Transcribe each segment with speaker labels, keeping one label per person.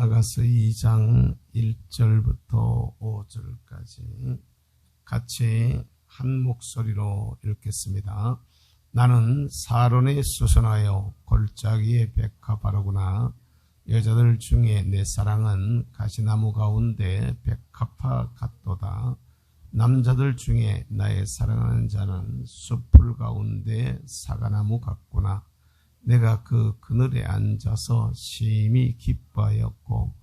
Speaker 1: 아가서 2장 1절부터 5절까지 같이 한 목소리로 읽겠습니다. 나는 사론에 수선하여 골짜기에 백화 바르구나. 여자들 중에 내 사랑은 가시나무 가운데 백합화 같도다. 남자들 중에 나의 사랑하는 자는 숲풀 가운데 사과나무 같구나. 내가 그 그늘에 앉아서 심히 기뻐하였고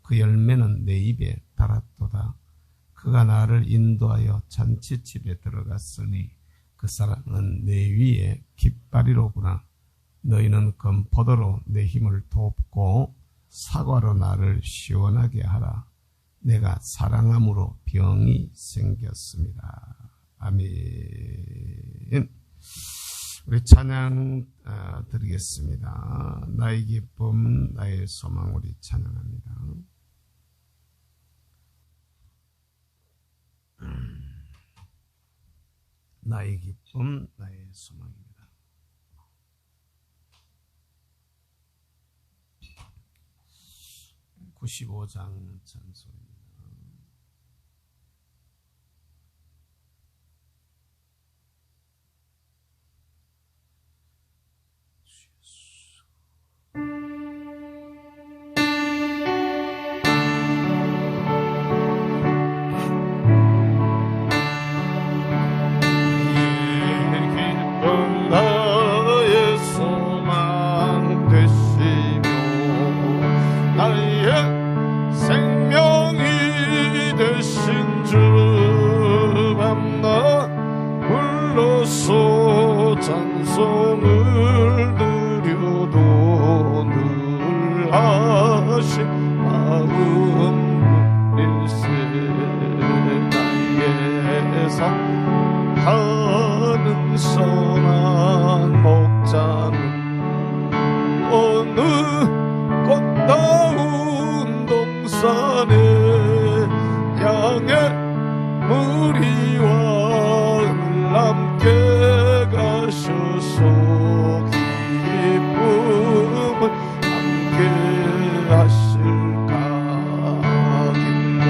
Speaker 1: 그 열매는 내 입에 달았도다. 그가 나를 인도하여 잔치집에 들어갔으니 그 사랑은 내 위에 깃발이로구나. 너희는 건포도로 내 힘을 돕고 사과로 나를 시원하게 하라. 내가 사랑함으로 병이 생겼습니다. 아멘. 우리 찬양 드리겠습니다. 나의 기쁨 나의 소망 우리 찬양합니다. 나의 기쁨 나의 소망입니다. (95장) 찬송입니다.
Speaker 2: 찬송을 드려도 늘 하신 마음 일세 나의 삶 하는 선한 목자는 어느 꽃다운 동산에 양의 무리와 함께 가셔서 기쁨을 함께 하실까. 길로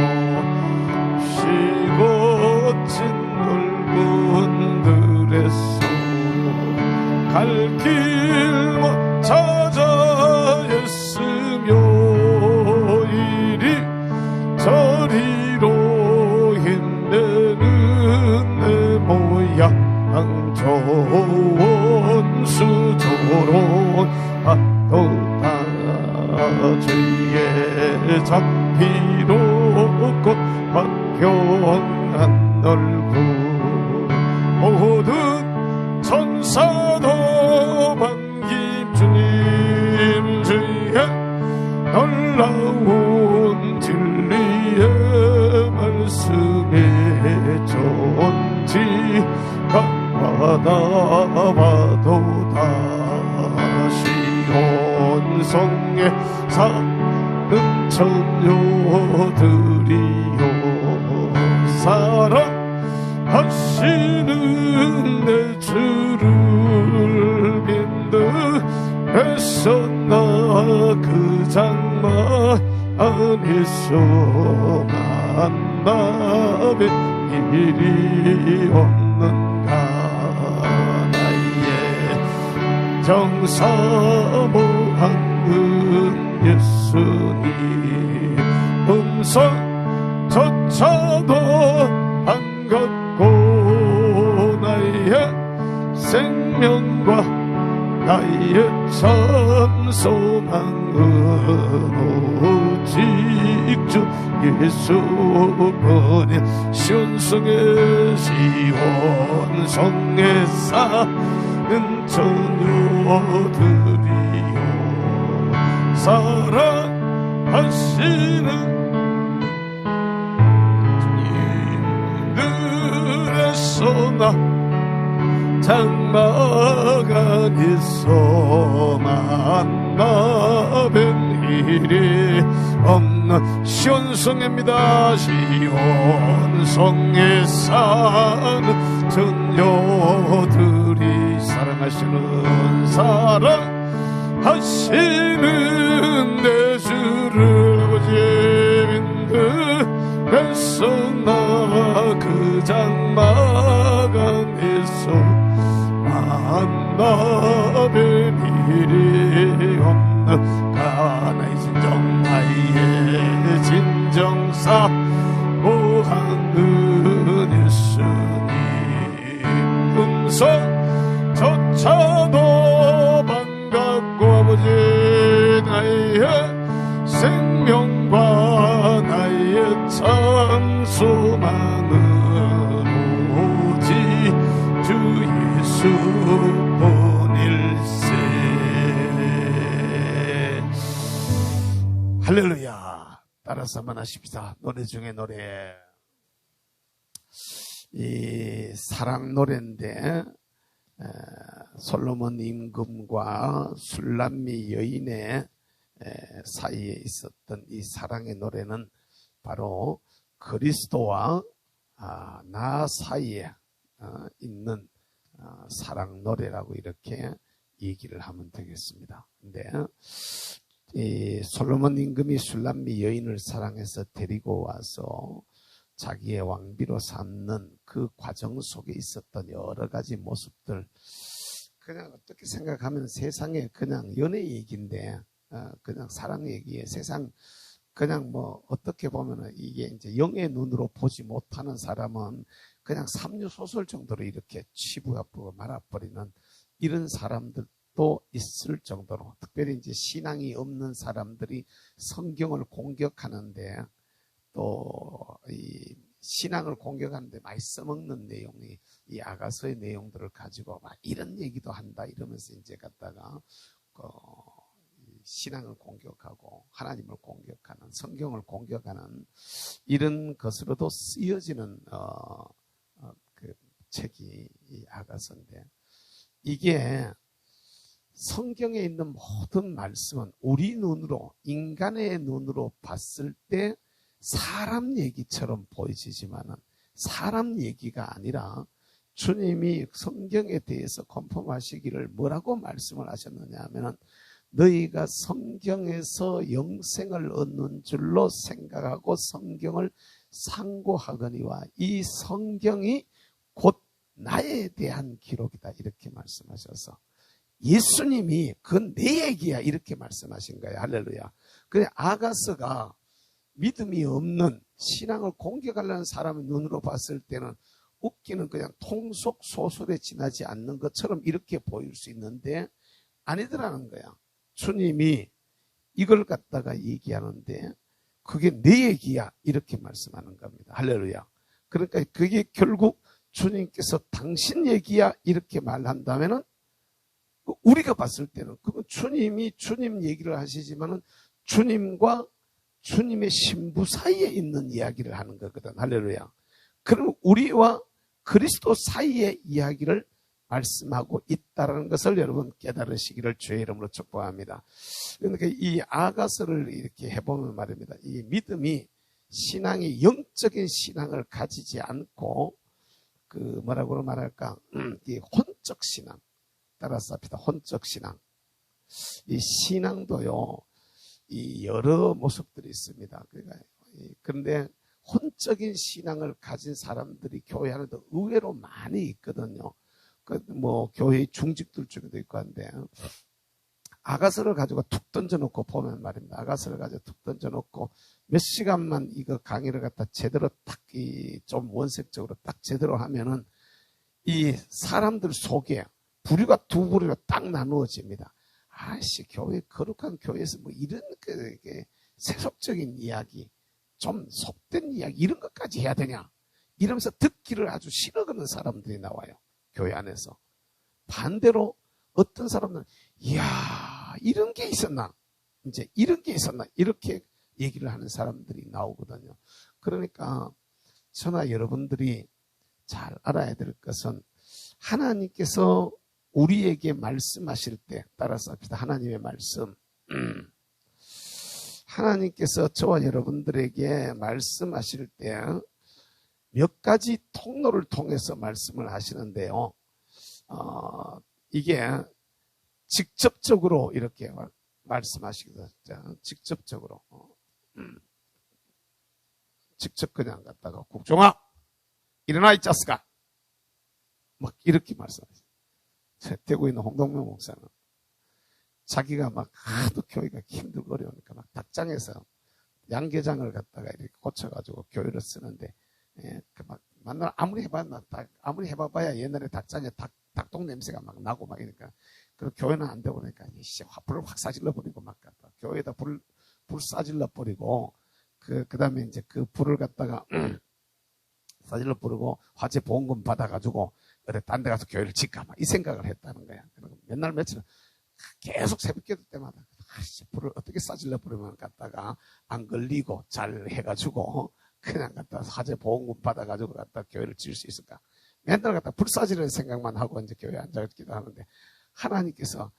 Speaker 2: 쉬고 진 넓은 들에서 갈 길 못 찾아 애쓰며 이리 저리로 힘내는 내 모양 좋은 수조로 하도다. 주의 잡히로 곧 박경한 얼굴 모든 천사도 반김 주님 주의 놀라운 진리의 말씀에 존지가 바다바도다. 시온 성에 사는 처녀들이요 사랑하시는 내 주를 믿으셨나. 그 장막 안에서 만남의 일이 없는가. 정사모하는 예수님 음성조차도 반갑고 나의 생명과 나의 참 소망은 오직 주 예수뿐인 시온성의 시온성에 사는 처녀들이요 사랑하시는 주님들에서 나 장막 안에서 만나뵌 일이 없는 시온성입니다. 시온성에 사는 처녀들이 사랑하시는 내 주를 나별 일이 없는 가나의 진정 나의 진정사 무한은 예수님 음성조차도 반갑고 아버지 나의 생명과 나의 참 소망은 오직 주 예수뿐일세. 할렐루야. 따라서 한번 하십시다. 노래 중에 노래, 이 사랑 노래인데 솔로몬 임금과 술람미 여인의 사이에 있었던 이 사랑의 노래는 바로 그리스도와 나 사이에 있는 사랑 노래라고 이렇게 얘기를 하면 되겠습니다. 근데 이 솔로몬 임금이 술람미 여인을 사랑해서 데리고 와서 자기의 왕비로 삼는 그 과정 속에 있었던 여러 가지 모습들, 그냥 어떻게 생각하면 세상에 그냥 연애 얘기인데 그냥 사랑 얘기에 세상 그냥 뭐 어떻게 보면은 이게 이제 영의 눈으로 보지 못하는 사람은 그냥 삼류 소설 정도로 이렇게 치부하고 말아버리는 이런 사람들도 있을 정도로, 특별히 이제 신앙이 없는 사람들이 성경을 공격하는데 또 이 신앙을 공격하는데 많이 써먹는 내용이 이 아가서의 내용들을 가지고 막 이런 얘기도 한다 이러면서 이제 갖다가 신앙을 공격하고 하나님을 공격하는, 성경을 공격하는 이런 것으로도 쓰여지는 그 책이 이 아가서인데, 이게 성경에 있는 모든 말씀은 우리 눈으로, 인간의 눈으로 봤을 때 사람 얘기처럼 보여지지만은 사람 얘기가 아니라 주님이 성경에 대해서 컨펌하시기를 뭐라고 말씀을 하셨느냐 하면은, 너희가 성경에서 영생을 얻는 줄로 생각하고 성경을 상고하거니와 이 성경이 곧 나에 대한 기록이다 이렇게 말씀하셔서, 예수님이 그건 내 얘기야 이렇게 말씀하신 거예요. 할렐루야. 그래 아가서가 믿음이 없는, 신앙을 공격하려는 사람의 눈으로 봤을 때는 웃기는 그냥 통속 소설에 지나지 않는 것처럼 이렇게 보일 수 있는데 아니더라는 거야. 주님이 이걸 갖다가 얘기하는데 그게 내 얘기야 이렇게 말씀하는 겁니다. 할렐루야. 그러니까 그게 결국 주님께서 당신 얘기야 이렇게 말한다면은 우리가 봤을 때는 그건 주님이 주님 얘기를 하시지만은 주님과 주님의 신부 사이에 있는 이야기를 하는 거거든. 할렐루야. 그럼 우리와 그리스도 사이의 이야기를 말씀하고 있다는 것을 여러분 깨달으시기를 주의 이름으로 축복합니다. 그러니까 이 아가서를 이렇게 해보면 말입니다. 이 믿음이, 신앙이 영적인 신앙을 가지지 않고 그 뭐라고 말할까, 이 혼적 신앙, 따라서 합시다. 혼적 신앙. 이 신앙도요, 이 여러 모습들이 있습니다. 그런데 혼적인 신앙을 가진 사람들이 교회 안에도 의외로 많이 있거든요. 뭐 교회 중직들 중에도 있고 한데, 아가서를 가지고 툭 던져놓고 보면 말입니다. 아가서를 가지고 툭 던져놓고 몇 시간만 이거 강의를 갖다 제대로 딱 좀 원색적으로 딱 제대로 하면은 이 사람들 속에 부류가 두 부류로 딱 나누어집니다. 아씨, 교회, 거룩한 교회에서 뭐 이런 세속적인 이야기, 좀 속된 이야기 이런 것까지 해야 되냐 이러면서 듣기를 아주 싫어하는 사람들이 나와요. 교회 안에서. 반대로 어떤 사람은 이야 이런 게 있었나, 이제 이런 게 있었나 이렇게 얘기를 하는 사람들이 나오거든요. 그러니까 저나 여러분들이 잘 알아야 될 것은, 하나님께서 우리에게 말씀하실 때, 따라서 합시다. 하나님의 말씀. 하나님께서 저와 여러분들에게 말씀하실 때 몇 가지 통로를 통해서 말씀을 하시는데요. 이게 직접적으로 이렇게 말씀하시거든요. 직접적으로. 직접 그냥 갖다가 국종아 일어나 이 자스가 막 이렇게 말씀하세요. 대구에 있는 홍동명 목사는 자기가 막 하도 교회가 힘들고 어려우니까 막 닭장에서 양계장을 갖다가 이렇게 고쳐가지고 교회를 쓰는데, 막 만날 아무리 해봐야 옛날에 닭장에 닭똥 냄새가 막 나고 막 이러니까, 그 교회는 안 되고 그러니까 불을 확 싸질러 버리고 막 갖다 교회에다 불 싸질러 버리고, 그 다음에 이제 그 불을 갖다가 싸질러 버리고 화재 보험금 받아가지고 어디 딴 데 가서 교회를 짓까 막 이 생각을 했다는 거야. 그리고 맨날 며칠 계속 새벽기도 때마다 불을 어떻게 싸질러 버리면 갖다가 안 걸리고 잘 해가지고 그냥 갖다 화재 보험금 받아가지고 갖다 교회를 지을 수 있을까. 맨날 갖다 불 싸지르는 생각만 하고 이제 교회에 앉아있기도 하는데, 하나님께서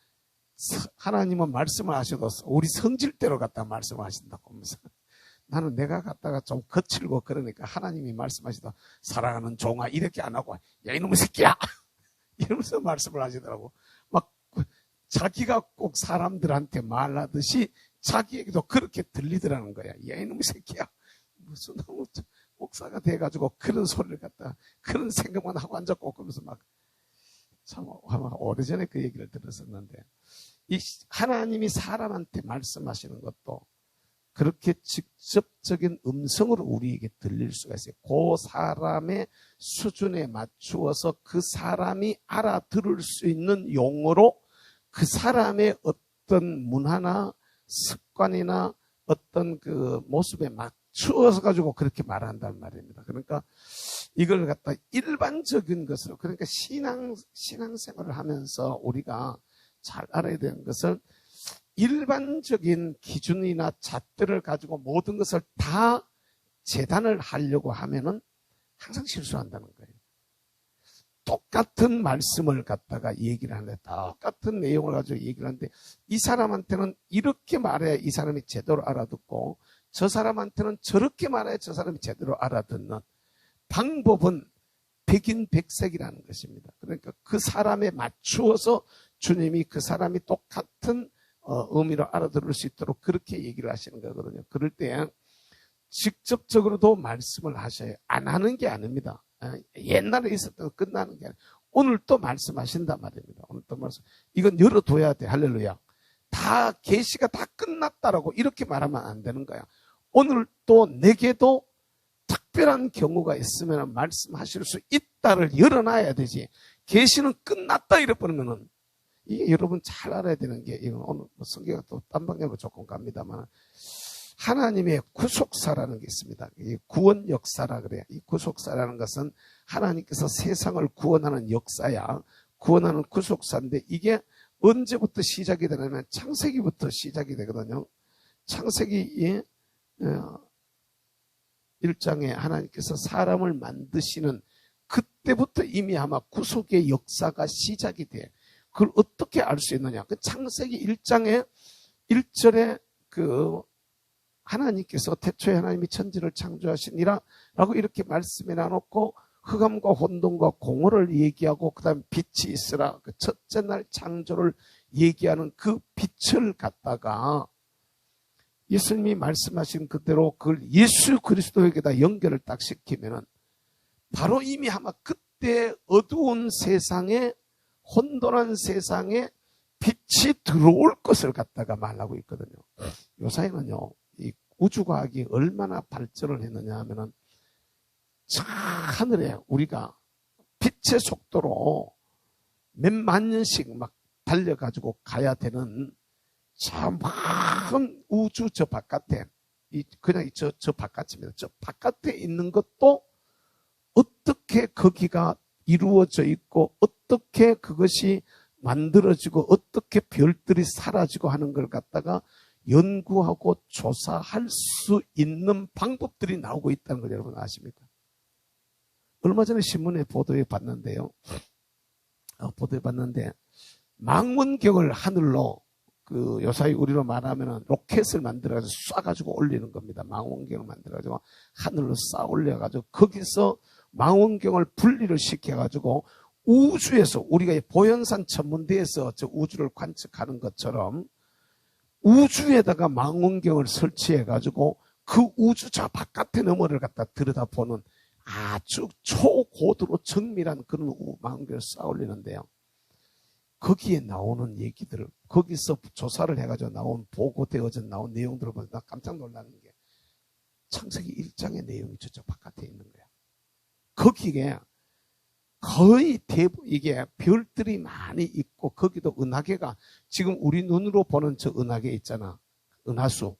Speaker 2: 하나님은 말씀을 하셔도 우리 성질대로 갖다 말씀을 하신다고 하면서, 나는 내가 갖다가 좀 거칠고 그러니까 하나님이 말씀하시다 사랑하는 종아 이렇게 안 하고 야 이놈의 새끼야 이러면서 말씀을 하시더라고. 막 자기가 꼭 사람들한테 말하듯이 자기에게도 그렇게 들리더라는 거야. 야 이놈의 새끼야. 무슨 목사가 돼가지고 그런 소리를 갖다 그런 생각만 하고 앉았고, 그러면서 막 참 오래전에 그 얘기를 들었었는데, 이 하나님이 사람한테 말씀하시는 것도 그렇게 직접적인 음성으로 우리에게 들릴 수가 있어요. 그 사람의 수준에 맞추어서 그 사람이 알아들을 수 있는 용어로 그 사람의 어떤 문화나 습관이나 어떤 그 모습에 맞추어서 가지고 그렇게 말한단 말입니다. 그러니까 이걸 갖다 일반적인 것으로, 그러니까 신앙생활을 하면서 우리가 잘 알아야 되는 것은, 일반적인 기준이나 잣들을 가지고 모든 것을 다 재단을 하려고 하면은 항상 실수한다는 거예요. 똑같은 말씀을 갖다가 얘기를 하는데, 똑같은 내용을 가지고 얘기를 하는데, 이 사람한테는 이렇게 말해야 이 사람이 제대로 알아듣고, 저 사람한테는 저렇게 말해야 저 사람이 제대로 알아듣는 방법은 백인백색이라는 것입니다. 그러니까 그 사람에 맞추어서 주님이 그 사람이 똑같은 의미로 알아들을 수 있도록 그렇게 얘기를 하시는 거거든요. 그럴 때 직접적으로도 말씀을 하셔야, 안 하는 게 아닙니다. 옛날에 있었던 거 끝나는 게 아니라 오늘 또 말씀하신단 말입니다. 오늘 또 말씀, 이건 열어둬야 돼. 할렐루야. 다 계시가 다 끝났다라고 이렇게 말하면 안 되는 거야. 오늘 또 내게도 특별한 경우가 있으면 말씀하실 수 있다를 열어놔야 되지. 계시는 끝났다 이래버리면은, 이게 여러분 잘 알아야 되는 게, 이건 오늘 성경이 또 딴 방향으로 조금 갑니다만, 하나님의 구속사라는 게 있습니다. 이 구원 역사라 그래요. 이 구속사라는 것은 하나님께서 세상을 구원하는 역사야. 구원하는 구속사인데, 이게 언제부터 시작이 되냐면 창세기부터 시작이 되거든요. 창세기 1장에 하나님께서 사람을 만드시는 그때부터 이미 아마 구속의 역사가 시작이 돼. 그걸 어떻게 알 수 있느냐? 그 창세기 1장에 1절에 그 하나님께서 태초에 하나님이 천지를 창조하시니라 라고 이렇게 말씀해 놔놓고, 흑암과 혼돈과 공허를 얘기하고 그 다음에 빛이 있으라, 그 첫째 날 창조를 얘기하는 그 빛을 갖다가 예수님이 말씀하신 그대로 그걸 예수 그리스도에게다 연결을 딱 시키면은, 바로 이미 아마 그때 어두운 세상에, 혼돈한 세상에 빛이 들어올 것을 갖다가 말하고 있거든요. 요사이는요, 이 우주과학이 얼마나 발전을 했느냐 하면은, 저 하늘에 우리가 빛의 속도로 몇만 년씩 막 달려가지고 가야 되는 저 많은 우주 저 바깥에, 그냥 저 바깥입니다. 저 바깥에 있는 것도 어떻게 거기가 이루어져 있고, 어떻게 그것이 만들어지고, 어떻게 별들이 사라지고 하는 걸 갖다가 연구하고 조사할 수 있는 방법들이 나오고 있다는 걸 여러분 아십니까? 얼마 전에 신문에 보도해 봤는데요. 보도해 봤는데, 망원경을 하늘로, 그 요사이 우리로 말하면은 로켓을 만들어가지고 쏴가지고 올리는 겁니다. 망원경을 만들어가지고 하늘로 쏴 올려가지고 거기서 망원경을 분리를 시켜가지고 우주에서, 우리가 보현산 천문대에서 저 우주를 관측하는 것처럼 우주에다가 망원경을 설치해가지고 그 우주 저 바깥의 너머를 갖다 들여다보는 아주 초고도로 정밀한 그런 망원경을 쏴 올리는데요. 거기에 나오는 얘기들을, 거기서 조사를 해가지고 나온, 보고되어져 나온 내용들을 보면 나 깜짝 놀라는 게 창세기 1장의 내용이 저쪽 바깥에 있는 거야. 거기에 거의 대부분 이게 별들이 많이 있고, 거기도 은하계가, 지금 우리 눈으로 보는 저 은하계 있잖아, 은하수,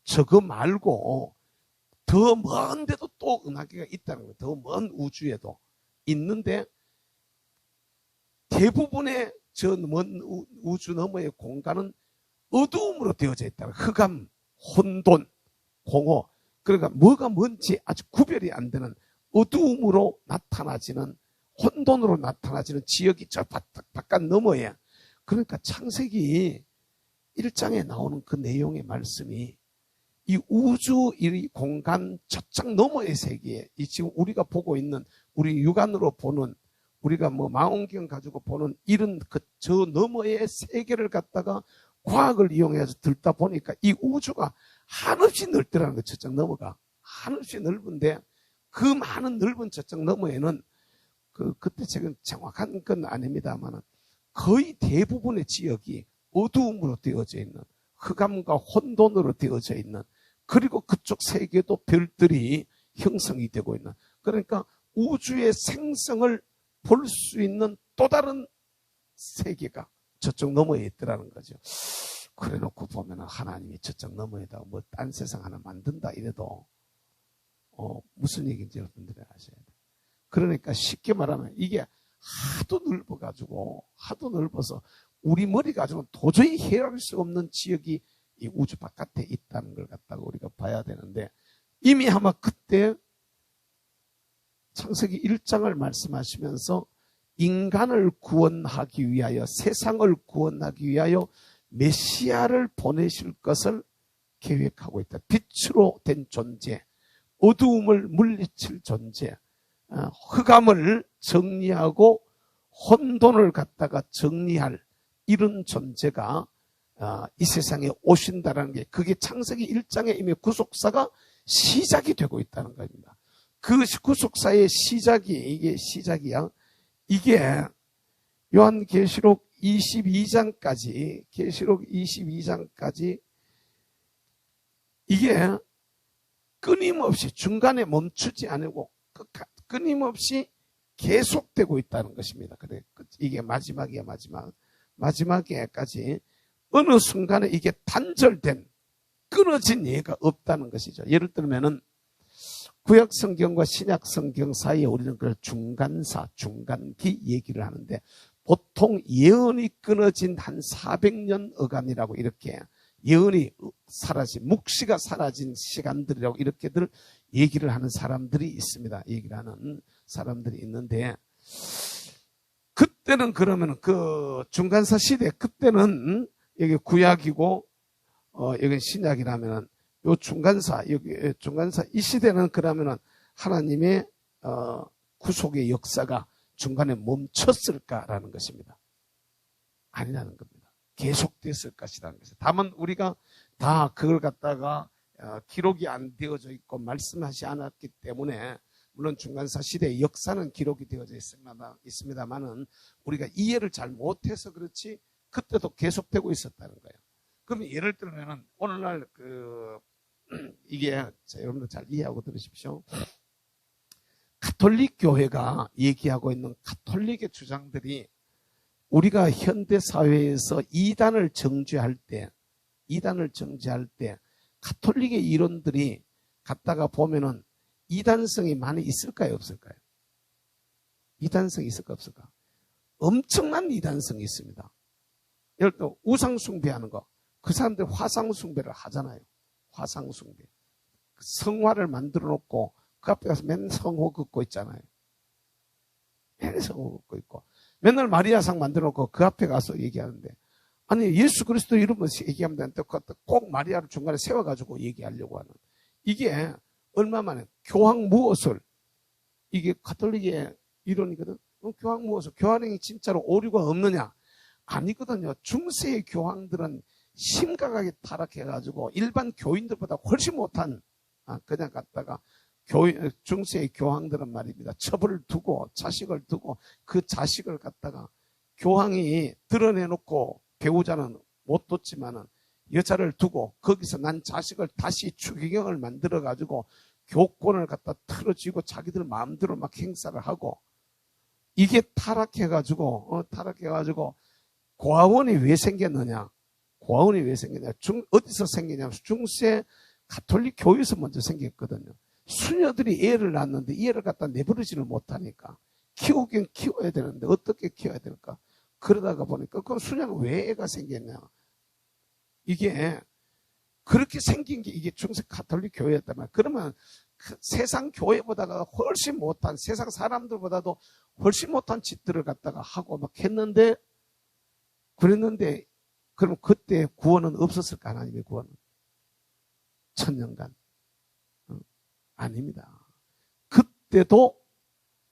Speaker 2: 저거 말고 더 먼 데도 또 은하계가 있다는 거예요. 더 먼 우주에도 있는데, 대부분의 저 먼 우주 너머의 공간은 어두움으로 되어져 있다는 거예요. 흑암, 혼돈, 공허. 그러니까 뭐가 뭔지 아주 구별이 안 되는 어두움으로 나타나지는, 혼돈으로 나타나지는 지역이 저 바깥 너머에. 그러니까 창세기 1장에 나오는 그 내용의 말씀이 이 우주, 이 공간 저쪽 너머의 세계에, 이 지금 우리가 보고 있는, 우리 육안으로 보는, 우리가 뭐 망원경 가지고 보는 이런 그 저 너머의 세계를 갖다가 과학을 이용해서 들다 보니까 이 우주가 한없이 넓더라는 거예요. 저쪽 너머가 한없이 넓은데, 그 많은 넓은 저쪽 너머에는 그때 제가 정확한 건 아닙니다만 거의 대부분의 지역이 어두움으로 되어져 있는, 흑암과 혼돈으로 되어져 있는, 그리고 그쪽 세계도 별들이 형성이 되고 있는, 그러니까 우주의 생성을 볼 수 있는 또 다른 세계가 저쪽 너머에 있더라는 거죠. 그래 놓고 보면 하나님이 저쪽 너머에다가 뭐 딴 세상 하나 만든다 이래도 무슨 얘기인지 여러분들이 아셔야 돼요. 그러니까 쉽게 말하면 이게 하도 넓어서 우리 머리 가지고는 도저히 헤아릴 수 없는 지역이 이 우주 바깥에 있다는 걸 갖다가 우리가 봐야 되는데, 이미 아마 그때 창세기 1장을 말씀하시면서 인간을 구원하기 위하여, 세상을 구원하기 위하여 메시아를 보내실 것을 계획하고 있다. 빛으로 된 존재, 어두움을 물리칠 존재, 흑암을 정리하고 혼돈을 갖다가 정리할 이런 존재가 이 세상에 오신다는 게, 그게 창세기 1장에 이미 구속사가 시작이 되고 있다는 겁니다. 그 구속사의 시작이, 이게 시작이야. 이게 요한계시록 22장까지, 계시록 22장까지 이게 끊임없이 중간에 멈추지 않고 끊임없이 계속되고 있다는 것입니다. 그래, 이게 마지막이야, 마지막에까지 어느 순간에 이게 단절된, 끊어진 예가 없다는 것이죠. 예를 들면은 구약 성경과 신약 성경 사이에 우리는 그걸 중간사, 중간기 얘기를 하는데, 보통 예언이 끊어진 한 400년 어간이라고 이렇게 예언이 사라진, 묵시가 사라진 시간들이라고 이렇게들 얘기를 하는 사람들이 있습니다. 얘기를 하는 사람들이 있는데, 그때는 그러면 그 중간사 시대, 그때는 여기 구약이고 여기 신약이라면은 요 중간사, 여기 중간사 이 시대는 그러면은 하나님의 구속의 역사가 중간에 멈췄을까라는 것입니다. 아니라는 겁니다. 계속됐을 것이라는 것이죠. 다만 우리가 다 그걸 갖다가 기록이 안 되어져 있고 말씀하지 않았기 때문에, 물론 중간사 시대의 역사는 기록이 되어져 있습니다만은 우리가 이해를 잘 못해서 그렇지 그때도 계속되고 있었다는 거예요. 그러면 예를 들면 오늘날 이게 여러분들 잘 이해하고 들으십시오. 가톨릭 교회가 얘기하고 있는 가톨릭의 주장들이 우리가 현대 사회에서 이단을 정죄할 때 가톨릭의 이론들이 갖다가 보면은 이단성이 많이 있을까요, 없을까요? 이단성이 있을까, 없을까? 엄청난 이단성이 있습니다. 예를 들어 우상 숭배하는 거, 그 사람들 화상 숭배를 하잖아요. 화상 숭배. 성화를 만들어 놓고 그 앞에 가서 맨날 성호 긋고 있잖아요. 맨날 성호 긋고 있고, 맨날 마리아상 만들어 놓고 그 앞에 가서 얘기하는데, 아니 예수 그리스도 이름을 얘기하면 되는데 꼭 마리아를 중간에 세워가지고 얘기하려고 하는, 이게 얼마 만에 교황 무엇을, 이게 가톨릭의 이론이거든. 교황 무엇을, 교황이 진짜로 오류가 없느냐? 아니거든요. 중세의 교황들은 심각하게 타락해가지고 일반 교인들보다 훨씬 못한, 그냥 갖다가 중세의 교황들은 말입니다. 첩을 두고 자식을 두고 그 자식을 갖다가 교황이 드러내놓고 배우자는 못 뒀지만은 여자를 두고 거기서 난 자식을 다시 추기경을 만들어가지고 교권을 갖다 틀어쥐고 자기들 마음대로 막 행사를 하고 이게 타락해가지고 고아원이 왜 생겼느냐? 고아원이 왜 생겼냐? 어디서 생기냐면 중세 가톨릭 교회에서 먼저 생겼거든요. 수녀들이 애를 낳았는데 이 애를 갖다 내버리지를 못하니까 키우긴 키워야 되는데 어떻게 키워야 될까? 그러다가 보니까 그 수녀는 왜 애가 생겼냐? 이게 그렇게 생긴 게 이게 중세 가톨릭 교회였단 말이야. 그러면 세상 교회보다가 훨씬 못한, 세상 사람들보다도 훨씬 못한 짓들을 갖다가 하고 막 했는데, 그랬는데, 그럼 그때 구원은 없었을까? 하나님의 구원은? 천년간. 아닙니다. 그때도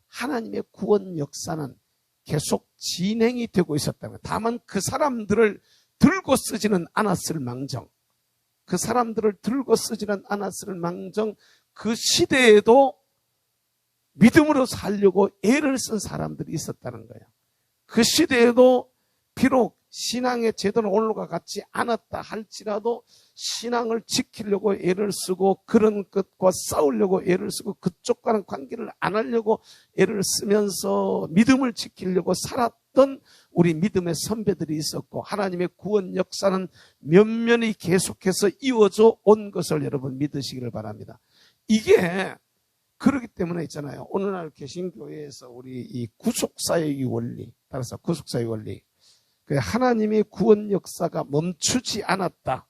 Speaker 2: 하나님의 구원 역사는 계속 진행이 되고 있었다는 거예요. 다만 그 사람들을 들고 쓰지는 않았을 망정, 그 사람들을 들고 쓰지는 않았을 망정, 그 시대에도 믿음으로 살려고 애를 쓴 사람들이 있었다는 거예요. 그 시대에도 비록 신앙의 제도는 올라가 같지 않았다 할지라도 신앙을 지키려고 애를 쓰고 그런 것과 싸우려고 애를 쓰고 그쪽과는 관계를 안 하려고 애를 쓰면서 믿음을 지키려고 살았던 우리 믿음의 선배들이 있었고 하나님의 구원 역사는 면면히 계속해서 이어져 온 것을 여러분 믿으시기를 바랍니다. 이게 그렇기 때문에 있잖아요. 오늘날 개신교회에서 우리 이 구속사역의 원리, 따라서 구속사역의 원리, 하나님의 구원 역사가 멈추지 않았다.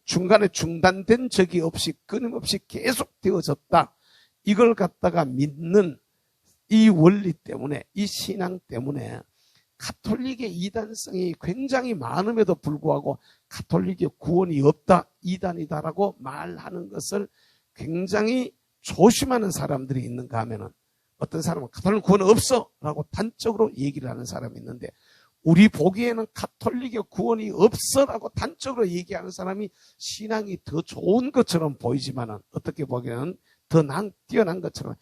Speaker 2: 중간에 중단된 적이 없이 끊임없이 계속 되어졌다. 이걸 갖다가 믿는 이 원리 때문에, 이 신앙 때문에 가톨릭의 이단성이 굉장히 많음에도 불구하고 가톨릭의 구원이 없다, 이단이다라고 말하는 것을 굉장히 조심하는 사람들이 있는가 하면은 어떤 사람은 가톨릭 구원 없어 라고 단적으로 얘기를 하는 사람이 있는데 우리 보기에는 가톨릭의 구원이 없어라고 단적으로 얘기하는 사람이 신앙이 더 좋은 것처럼 보이지만은 어떻게 보기에는 더 뛰어난 것처럼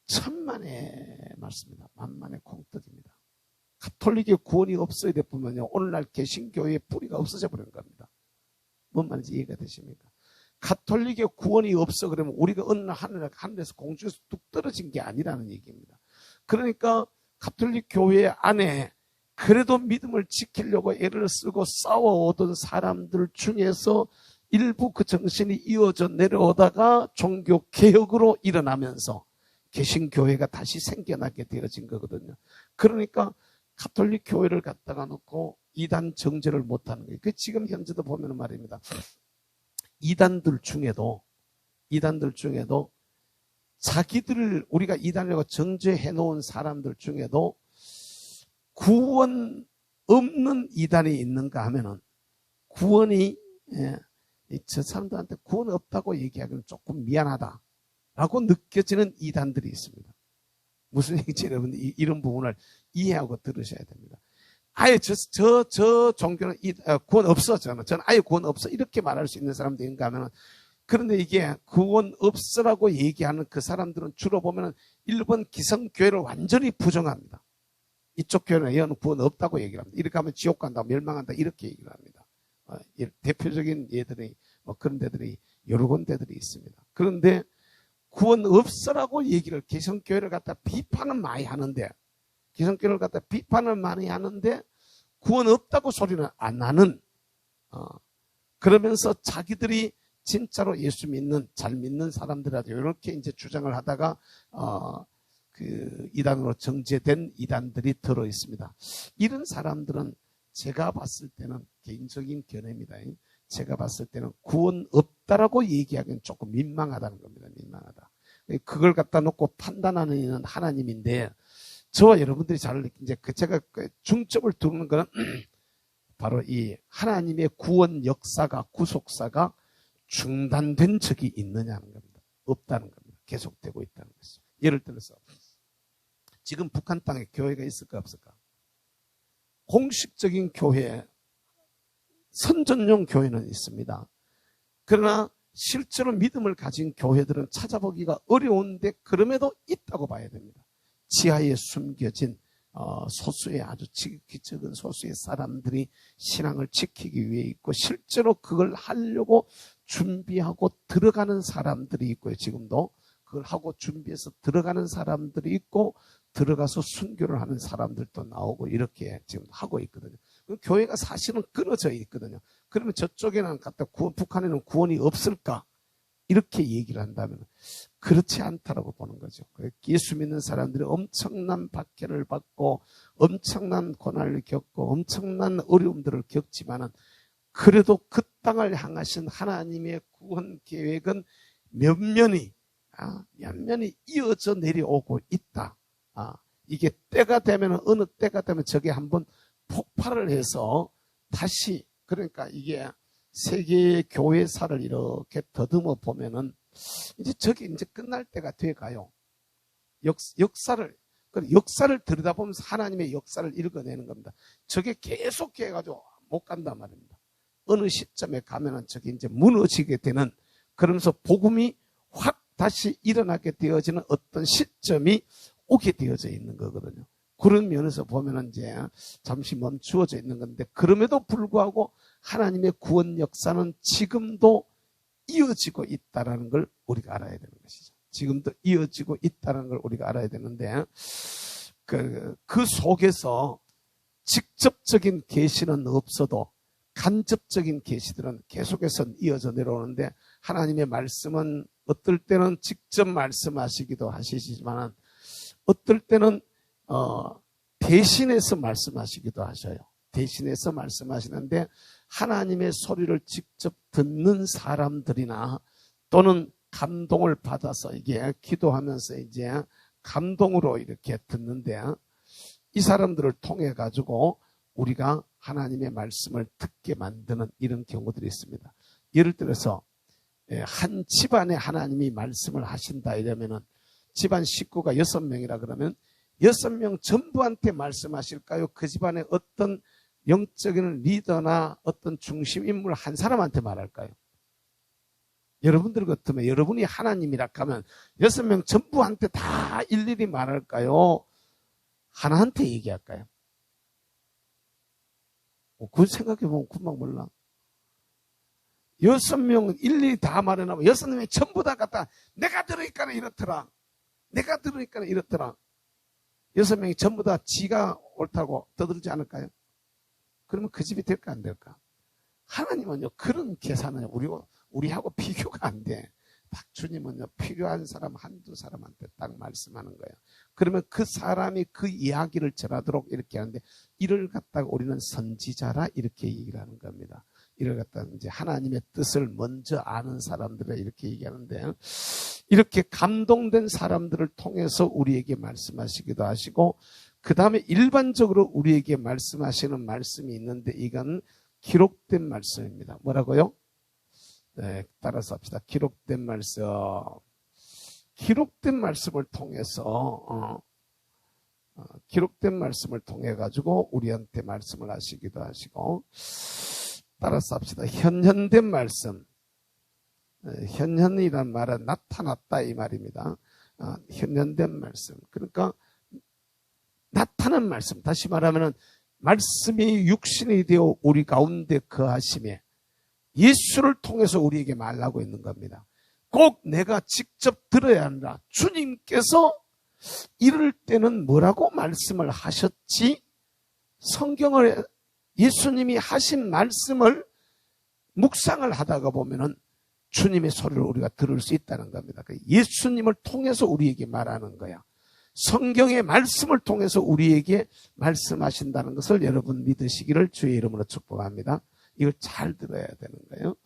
Speaker 2: 천만의 말씀입니다. 만만의 콩떡입니다. 가톨릭의 구원이 없어야 되면요 오늘날 개신교회의 뿌리가 없어져 버린 겁니다. 뭔 말인지 이해가 되십니까? 가톨릭의 구원이 없어 그러면 우리가 어느 날 하늘에서 공중에서 뚝 떨어진 게 아니라는 얘기입니다. 그러니까 가톨릭 교회 안에 그래도 믿음을 지키려고 애를 쓰고 싸워오던 사람들 중에서 일부 그 정신이 이어져 내려오다가 종교개혁으로 일어나면서 개신교회가 다시 생겨나게 되어진 거거든요. 그러니까 가톨릭 교회를 갖다가 놓고 이단 정죄를 못하는 거예요. 지금 현재도 보면 말입니다. 이단들 중에도 자기들을 우리가 이단이라고 정죄해 놓은 사람들 중에도 구원 없는 이단이 있는가 하면은 구원이 저 사람들한테 구원 없다고 얘기하기는 조금 미안하다라고 느껴지는 이단들이 있습니다. 무슨 얘기인지 여러분 이런 부분을 이해하고 들으셔야 됩니다. 아예 저 종교는 구원 없어. 저는 아예 구원 없어. 이렇게 말할 수 있는 사람도 있는가 하면은 그런데 이게 구원 없으라고 얘기하는 그 사람들은 주로 보면은 일본 기성교회를 완전히 부정합니다. 이쪽 교회는 얘는 구원 없다고 얘기를 합니다. 이렇게 하면 지옥 간다, 멸망한다 이렇게 얘기를 합니다. 대표적인 예들이 그런 데들이 여러 군데들이 있습니다. 그런데 구원 없으라고 얘기를 기성교회를 갖다 비판은 많이 하는데 기성교회를 갖다 비판을 많이 하는데 구원 없다고 소리는 안 하는 그러면서 자기들이 진짜로 예수 믿는 잘 믿는 사람들한테 이렇게 이제 주장을 하다가 그 이단으로 정죄된 이단들이 들어 있습니다. 이런 사람들은 제가 봤을 때는 개인적인 견해입니다. 제가 봤을 때는 구원 없다라고 얘기하기는 조금 민망하다는 겁니다. 민망하다. 그걸 갖다 놓고 판단하는 이는 하나님인데 저와 여러분들이 잘 이제 제가 중점을 두는 것은 바로 이 하나님의 구원 역사가 구속사가 중단된 적이 있느냐는 겁니다. 없다는 겁니다. 계속되고 있다는 것이죠. 예를 들어서 지금 북한 땅에 교회가 있을까 없을까? 공식적인 교회, 선전용 교회는 있습니다. 그러나 실제로 믿음을 가진 교회들은 찾아보기가 어려운데 그럼에도 있다고 봐야 됩니다. 지하에 숨겨진 소수의 아주 지극히 적은 소수의 사람들이 신앙을 지키기 위해 있고 실제로 그걸 하려고 준비하고 들어가는 사람들이 있고요. 지금도 그걸 하고 준비해서 들어가는 사람들이 있고 들어가서 순교를 하는 사람들도 나오고 이렇게 지금 하고 있거든요. 교회가 사실은 끊어져 있거든요. 그러면 저쪽에는 갖다 북한에는 구원이 없을까? 이렇게 얘기를 한다면 그렇지 않다라고 보는 거죠. 예수 믿는 사람들이 엄청난 박해를 받고 엄청난 고난을 겪고 엄청난 어려움들을 겪지만은 그래도 그 땅을 향하신 하나님의 구원 계획은 면면이 이어져 내려오고 있다. 이게 때가 되면 어느 때가 되면 저게 한번 폭발을 해서 다시 그러니까 이게 세계의 교회사를 이렇게 더듬어 보면은 이제 저게 이제 끝날 때가 돼 가요. 역사를 들여다보면서 하나님의 역사를 읽어내는 겁니다. 저게 계속 해가지고 못 간단 말입니다. 어느 시점에 가면은 저게 이제 무너지게 되는 그러면서 복음이 확 다시 일어나게 되어지는 어떤 시점이 오게 되어져 있는 거거든요. 그런 면에서 보면은 이제 잠시 멈추어져 있는 건데 그럼에도 불구하고 하나님의 구원 역사는 지금도 이어지고 있다는 걸 우리가 알아야 되는 것이죠. 지금도 이어지고 있다는 걸 우리가 알아야 되는데 그 속에서 직접적인 계시는 없어도 간접적인 계시들은 계속해서 이어져 내려오는데 하나님의 말씀은 어떨 때는 직접 말씀하시기도 하시지만 어떨 때는 대신해서 말씀하시기도 하셔요. 대신해서 말씀하시는데 하나님의 소리를 직접 듣는 사람들이나 또는 감동을 받아서 이게 기도하면서 이제 감동으로 이렇게 듣는데 이 사람들을 통해 가지고 우리가 하나님의 말씀을 듣게 만드는 이런 경우들이 있습니다. 예를 들어서 한 집안에 하나님이 말씀을 하신다 이러면은 집안 식구가 6명이라 그러면 6명 전부한테 말씀하실까요? 그 집안에 어떤 영적인 리더나 어떤 중심 인물 한 사람한테 말할까요? 여러분들 같으면 여러분이 하나님이라 하면 6명 전부한테 다 일일이 말할까요? 하나한테 얘기할까요? 그걸 생각해보면 금방 몰라. 6명 일일이 다 말해놓으면 6명이 전부 다 갖다 내가 들으니까 이렇더라. 내가 들으니까 이렇더라. 6명이 전부 다 지가 옳다고 떠들지 않을까요? 그러면 그 집이 될까 안 될까? 하나님은요 그런 계산은 우리하고 비교가 안 돼. 주님은요 필요한 사람 한두 사람한테 딱 말씀하는 거예요. 그러면 그 사람이 그 이야기를 전하도록 이렇게 하는데 이를 갖다가 우리는 선지자라 이렇게 얘기를 하는 겁니다. 이를 갖다가 이제 하나님의 뜻을 먼저 아는 사람들을 이렇게 얘기하는데 이렇게 감동된 사람들을 통해서 우리에게 말씀하시기도 하시고 그 다음에 일반적으로 우리에게 말씀하시는 말씀이 있는데 이건 기록된 말씀입니다. 뭐라고요? 네, 따라서 합시다. 기록된 말씀. 기록된 말씀을 통해서 기록된 말씀을 통해 가지고 우리한테 말씀을 하시기도 하시고 따라서 합시다. 현현된 말씀. 현현이란 말은 나타났다 이 말입니다. 현현된 말씀. 그러니까 나타난 말씀. 다시 말하면 말씀이 육신이 되어 우리 가운데 거하심에 예수를 통해서 우리에게 말하고 있는 겁니다. 꼭 내가 직접 들어야 한다. 주님께서 이럴 때는 뭐라고 말씀을 하셨지? 성경을 예수님이 하신 말씀을 묵상을 하다가 보면은 주님의 소리를 우리가 들을 수 있다는 겁니다. 예수님을 통해서 우리에게 말하는 거야. 성경의 말씀을 통해서 우리에게 말씀하신다는 것을 여러분 믿으시기를 주의 이름으로 축복합니다. 이걸 잘 들어야 되는 거예요.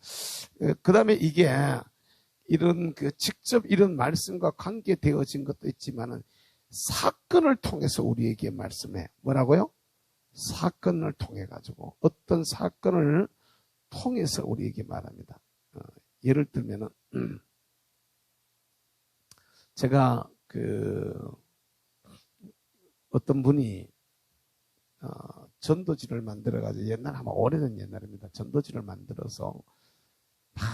Speaker 2: 그 다음에 이게 이런 직접 이런 말씀과 관계되어진 것도 있지만은 사건을 통해서 우리에게 말씀해. 뭐라고요? 사건을 통해 가지고 어떤 사건을 통해서 우리에게 말합니다. 예를 들면은 제가 어떤 분이 전도지를 만들어가지고 옛날 아마 오래된 옛날입니다. 전도지를 만들어서 다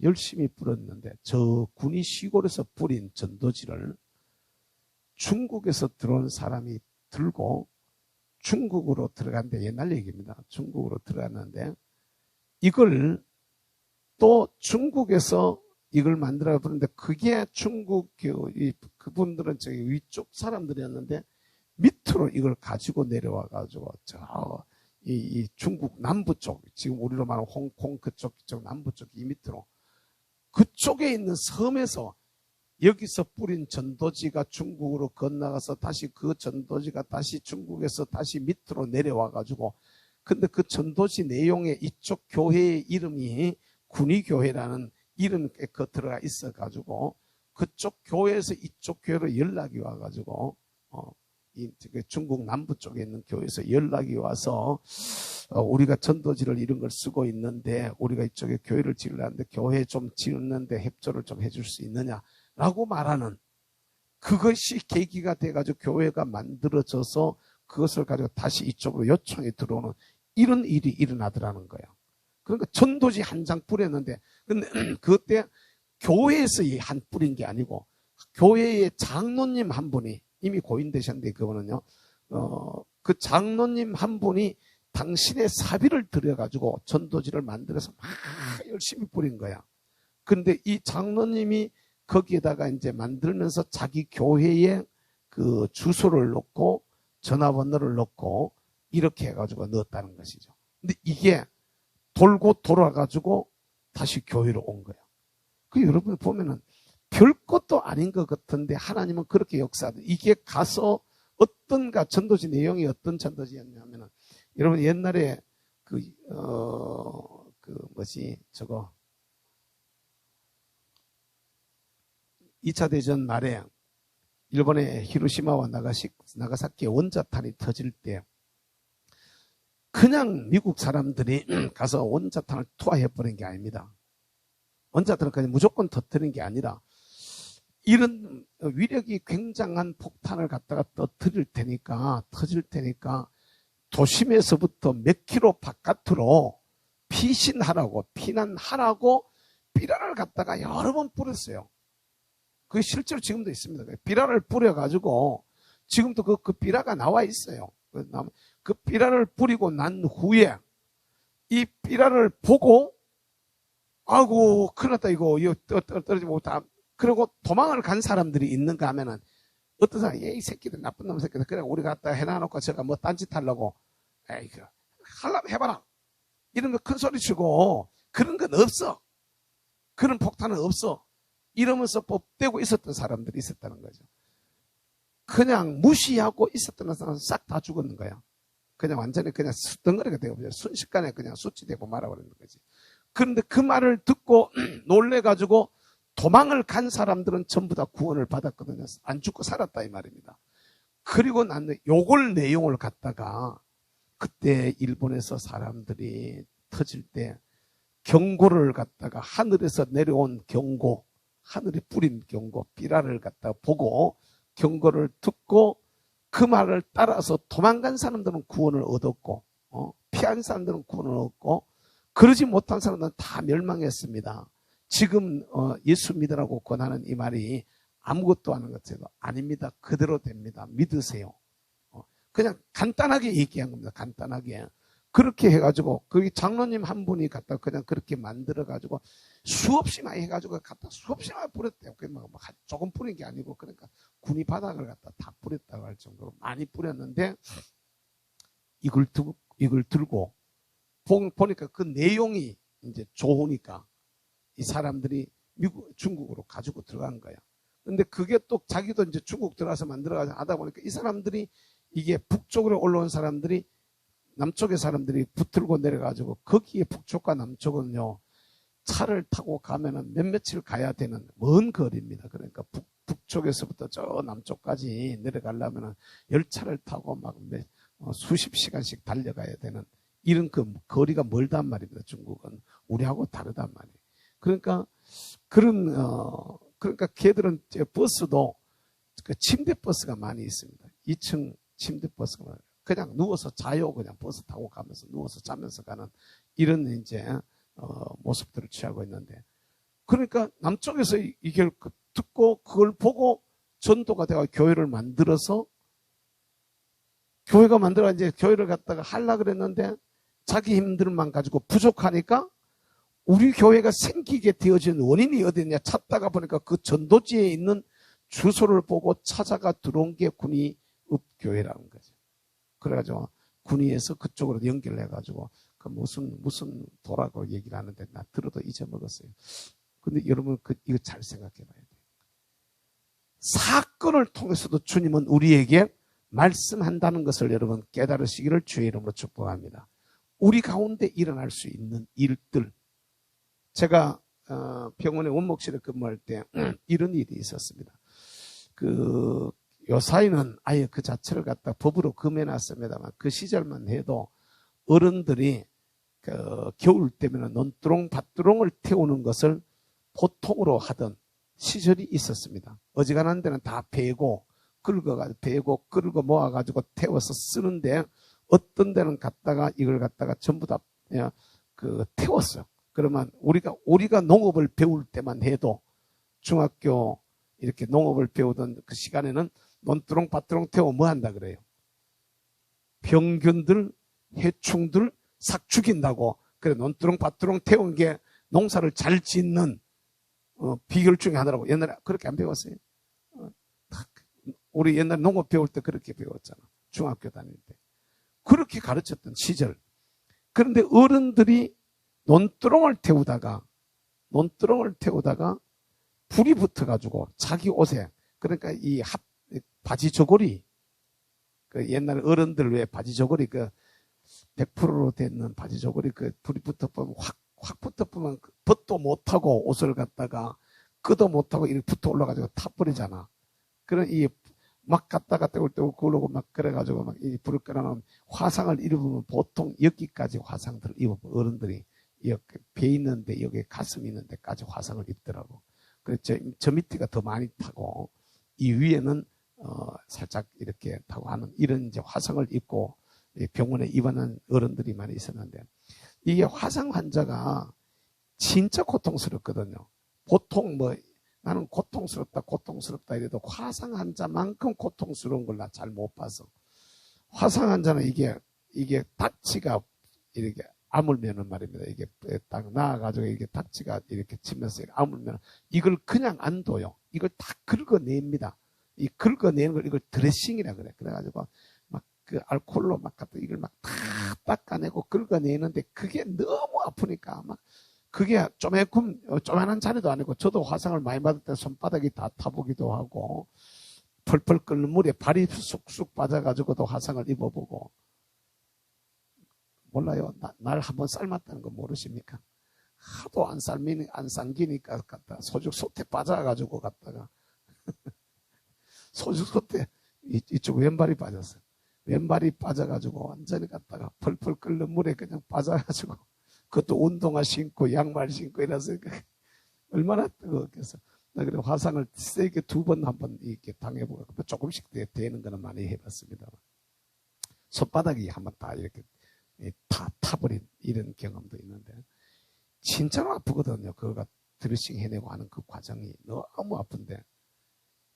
Speaker 2: 열심히 뿌렸는데 저 군이 시골에서 뿌린 전도지를 중국에서 들어온 사람이 들고 중국으로 들어갔는데, 옛날 얘기입니다. 중국으로 들어갔는데 이걸 또 중국에서 이걸 만들어 보는데, 그게 중국 그분들은 저기 위쪽 사람들이었는데 밑으로 이걸 가지고 내려와 가지고 이 중국 남부 쪽, 지금 우리로 말하는 홍콩 그쪽 남부 쪽 이 밑으로 그쪽에 있는 섬에서 여기서 뿌린 전도지가 중국으로 건너가서 다시 그 전도지가 다시 중국에서 다시 밑으로 내려와 가지고, 근데 그 전도지 내용에 이쪽 교회의 이름이 군의교회라는 이름이 들어가 있어 가지고 그쪽 교회에서 이쪽 교회로 연락이 와 가지고 중국 남부 쪽에 있는 교회에서 연락이 와서 우리가 전도지를 이런 걸 쓰고 있는데 우리가 이쪽에 교회를 지으려는데 교회 좀 지었는데 협조를 좀 해줄 수 있느냐라고 말하는, 그것이 계기가 돼가지고 교회가 만들어져서 그것을 가지고 다시 이쪽으로 요청이 들어오는 이런 일이 일어나더라는 거예요. 그러니까 전도지 한 장 뿌렸는데, 근데 그때 교회에서 한 뿌린 게 아니고 교회의 장로님 한 분이 이미 고인 되셨는데, 그분은요, 그 장로님 한 분이 당신의 사비를 들여가지고 전도지를 만들어서 막 열심히 뿌린 거야. 근데 이 장로님이 거기에다가 이제 만들면서 자기 교회에 그 주소를 넣고 전화번호를 넣고 이렇게 해가지고 넣었다는 것이죠. 근데 이게 돌고 돌아가지고 다시 교회로 온 거야. 그 여러분 보면은 별것도 아닌 것 같은데 하나님은 그렇게 역사하는, 이게 가서 어떤가 전도지 내용이 어떤 전도지였냐면은, 여러분 옛날에 저거 2차 대전 말에 일본의 히로시마와 나가사키의 원자탄이 터질 때 그냥 미국 사람들이 가서 원자탄을 투하해버린 게 아닙니다. 원자탄을 그냥 무조건 터뜨린 게 아니라 이런 위력이 굉장한 폭탄을 갖다가 터질 테니까 도심에서부터 몇 킬로 바깥으로 피난하라고 비라를 갖다가 여러 번 뿌렸어요. 그게 실제로 지금도 있습니다. 비라를 뿌려가지고 지금도 그 비라가 나와 있어요. 그 비라를 뿌리고 난 후에 이 비라를 보고 아이고 큰일 났다 이거 떨어지지 못하, 그리고 도망을 간 사람들이 있는가 하면은 어떤 사람이 이 새끼들 나쁜 놈 새끼들 그래 우리 갖다 해놔놓고 제가 뭐 딴짓 하려고 에이 하려면 해봐라 이런 거 큰 소리 치고 그런 건 없어, 그런 폭탄은 없어 이러면서 뽑대고 있었던 사람들이 있었다는 거죠. 그냥 무시하고 있었던 사람은 싹 다 죽었는 거야. 그냥 완전히 그냥 덩어리가 되어버려. 순식간에 그냥 수치되고 말아버리는 거지. 그런데 그 말을 듣고 놀래가지고 도망을 간 사람들은 전부 다 구원을 받았거든요. 안 죽고 살았다 이 말입니다. 그리고 난 요걸 내용을 갖다가 그때 일본에서 사람들이 터질 때 경고를 갖다가 하늘에서 내려온 경고, 하늘이 뿌린 경고, 비라를 갖다가 보고 경고를 듣고 그 말을 따라서 도망간 사람들은 구원을 얻었고 피한 사람들은 구원을 얻고 그러지 못한 사람들은 다 멸망했습니다. 지금 예수 믿으라고 권하는 이 말이 아무것도 하는 것처럼 아닙니다. 그대로 됩니다. 믿으세요. 그냥 간단하게 얘기한 겁니다. 간단하게. 그렇게 해가지고 그 장로님 한 분이 갖다 그냥 그렇게 만들어가지고 수없이 많이 해가지고 갖다 수없이 많이 뿌렸대요. 조금 뿌린 게 아니고 그러니까 군이 바닥을 갖다 다 뿌렸다고 할 정도로 많이 뿌렸는데 이걸 들고 보니까 그 내용이 이제 좋으니까 이 사람들이 중국으로 가지고 들어간 거야. 근데 그게 또 자기도 이제 중국 들어가서 만들어가서 하다 보니까 이 사람들이 이게 북쪽으로 올라온 사람들이 남쪽의 사람들이 붙들고 내려가지고 거기에 북쪽과 남쪽은요 차를 타고 가면은 며칠 가야 되는 먼 거리입니다. 그러니까 북쪽에서부터 저 남쪽까지 내려가려면은 열차를 타고 막 수십 시간씩 달려가야 되는 이런 그 거리가 멀단 말입니다. 중국은 우리하고 다르단 말이에요. 그러니까 그러니까 걔들은 버스도 그 침대 버스가 많이 있습니다. 2층 침대 버스가 많아요. 그냥 누워서 자요. 그냥 버스 타고 가면서 누워서 자면서 가는 이런 이제 모습들을 취하고 있는데, 그러니까 남쪽에서 이걸 듣고 그걸 보고 전도가 되어 교회를 만들어서 교회가 만들어 이제 교회를 갖다가 하려고 그랬는데 자기 힘들만 가지고 부족하니까 우리 교회가 생기게 되어진 원인이 어디냐 찾다가 보니까 그 전도지에 있는 주소를 보고 찾아가 들어온 게 군위읍교회라는 거죠. 그래가지고 군위에서 그쪽으로 연결해가지고 그 무슨 도라고 얘기를 하는데 나 들어도 잊어먹었어요. 근데 여러분 이거 잘 생각해 봐야 돼요. 사건을 통해서도 주님은 우리에게 말씀한다는 것을 여러분 깨달으시기를 주의 이름으로 축복합니다. 우리 가운데 일어날 수 있는 일들. 제가 병원의 원목실에 근무할 때 이런 일이 있었습니다. 그 요사이는 아예 그 자체를 갖다 법으로 금해놨습니다만 그 시절만 해도 어른들이 그 겨울 되면 논두렁 밭두렁을 태우는 것을 보통으로 하던 시절이 있었습니다. 어지간한 데는 다 베고 끌고 모아가지고 태워서 쓰는데 어떤 데는 갖다가 이걸 갖다가 전부 다 태웠어요. 그러면 우리가 농업을 배울 때만 해도 중학교 이렇게 농업을 배우던 그 시간에는 논두렁 밭두렁 태워 뭐 한다 그래요? 병균들, 해충들 싹 죽인다고. 그래 논두렁 밭두렁 태운 게 농사를 잘 짓는 비결 중에 하나라고. 옛날에 그렇게 안 배웠어요? 우리 옛날 농업 배울 때 그렇게 배웠잖아. 중학교 다닐 때. 그렇게 가르쳤던 시절. 그런데 어른들이 논두렁을 태우다가 불이 붙어가지고 자기 옷에, 그러니까 이 바지 저고리, 그 옛날 어른들 왜 바지 저고리 그 100%로 되는 바지 저고리 그 불이 붙어보면 확 붙어보면 벗도 못하고 옷을 갖다가 끄도 못하고 이렇게 붙어 올라가지고 타버리잖아. 그런 막 갔다가 때울 때 그러고 막 그래가지고 막 이 불을 끄어놓으면 화상을 입으면 보통 여기까지 화상들을 입어 어른들이 이렇게 배 있는데 여기 가슴 있는 데까지 화상을 입더라고. 그래서 저 밑에가 더 많이 타고 이 위에는 살짝 이렇게 타고 하는 이런 이제 화상을 입고 병원에 입원한 어른들이 많이 있었는데 이게 화상 환자가 진짜 고통스럽거든요. 보통 나는 고통스럽다 이래도 화상 환자만큼 고통스러운 걸 나 잘 못 봐서. 화상 환자는 이게 닥치가 이렇게 아물면은 말입니다. 이게 딱 나와가지고 이게 닥치가 이렇게 치면서 아물면 이걸 그냥 안 둬요. 이걸 다 긁어냅니다. 이 긁어내는 걸 이걸 드레싱이라 그래. 그래가지고 막 그 알코올로 막 갖다 이걸 막 다 닦아내고 긁어내는데 그게 너무 아프니까 막 그게 조만한 자리도 아니고 저도 화상을 많이 받을 때 손바닥이 다 타보기도 하고 펄펄 끓는 물에 발이 쑥쑥 빠져가지고도 화상을 입어보고 몰라요. 날 한번 삶았다는 거 모르십니까? 하도 안 삶기니까 갖다 소죽 솥에 빠져가지고 갔다가 소죽 솥에 이쪽 왼발이 빠졌어요. 왼발이 빠져가지고 완전히 갔다가 펄펄 끓는 물에 그냥 빠져가지고 그것도 운동화 신고 양말 신고 이래서 얼마나 뜨거웠겠어. 나 그래 화상을 세게 2번 한 번 이렇게 당해보고 조금씩 되는 거는 많이 해봤습니다. 손바닥이 한번 다 이렇게 타버린 이런 경험도 있는데 진짜로 아프거든요. 그거가 드레싱 해내고 하는 그 과정이 너무 아픈데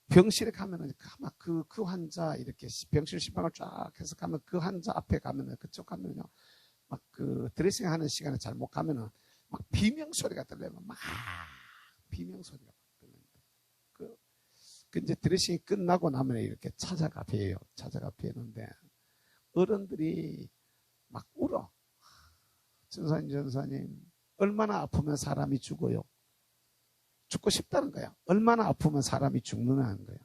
Speaker 2: 병실에 가면은 아마 그 환자 이렇게 병실 시방을 쫙 해서 가면 그 환자 앞에 가면은 그쪽 가면요 막 그 드레싱 하는 시간에 잘못 가면은 막 비명 소리가 들려요. 막 비명 소리가 들리는데 그 이제 드레싱이 끝나고 나면 이렇게 찾아가 뵈요. 찾아가 뵈는데 어른들이 막 울어. 전사님 얼마나 아프면 사람이 죽어요? 죽고 싶다는 거야. 얼마나 아프면 사람이 죽느냐는 거야.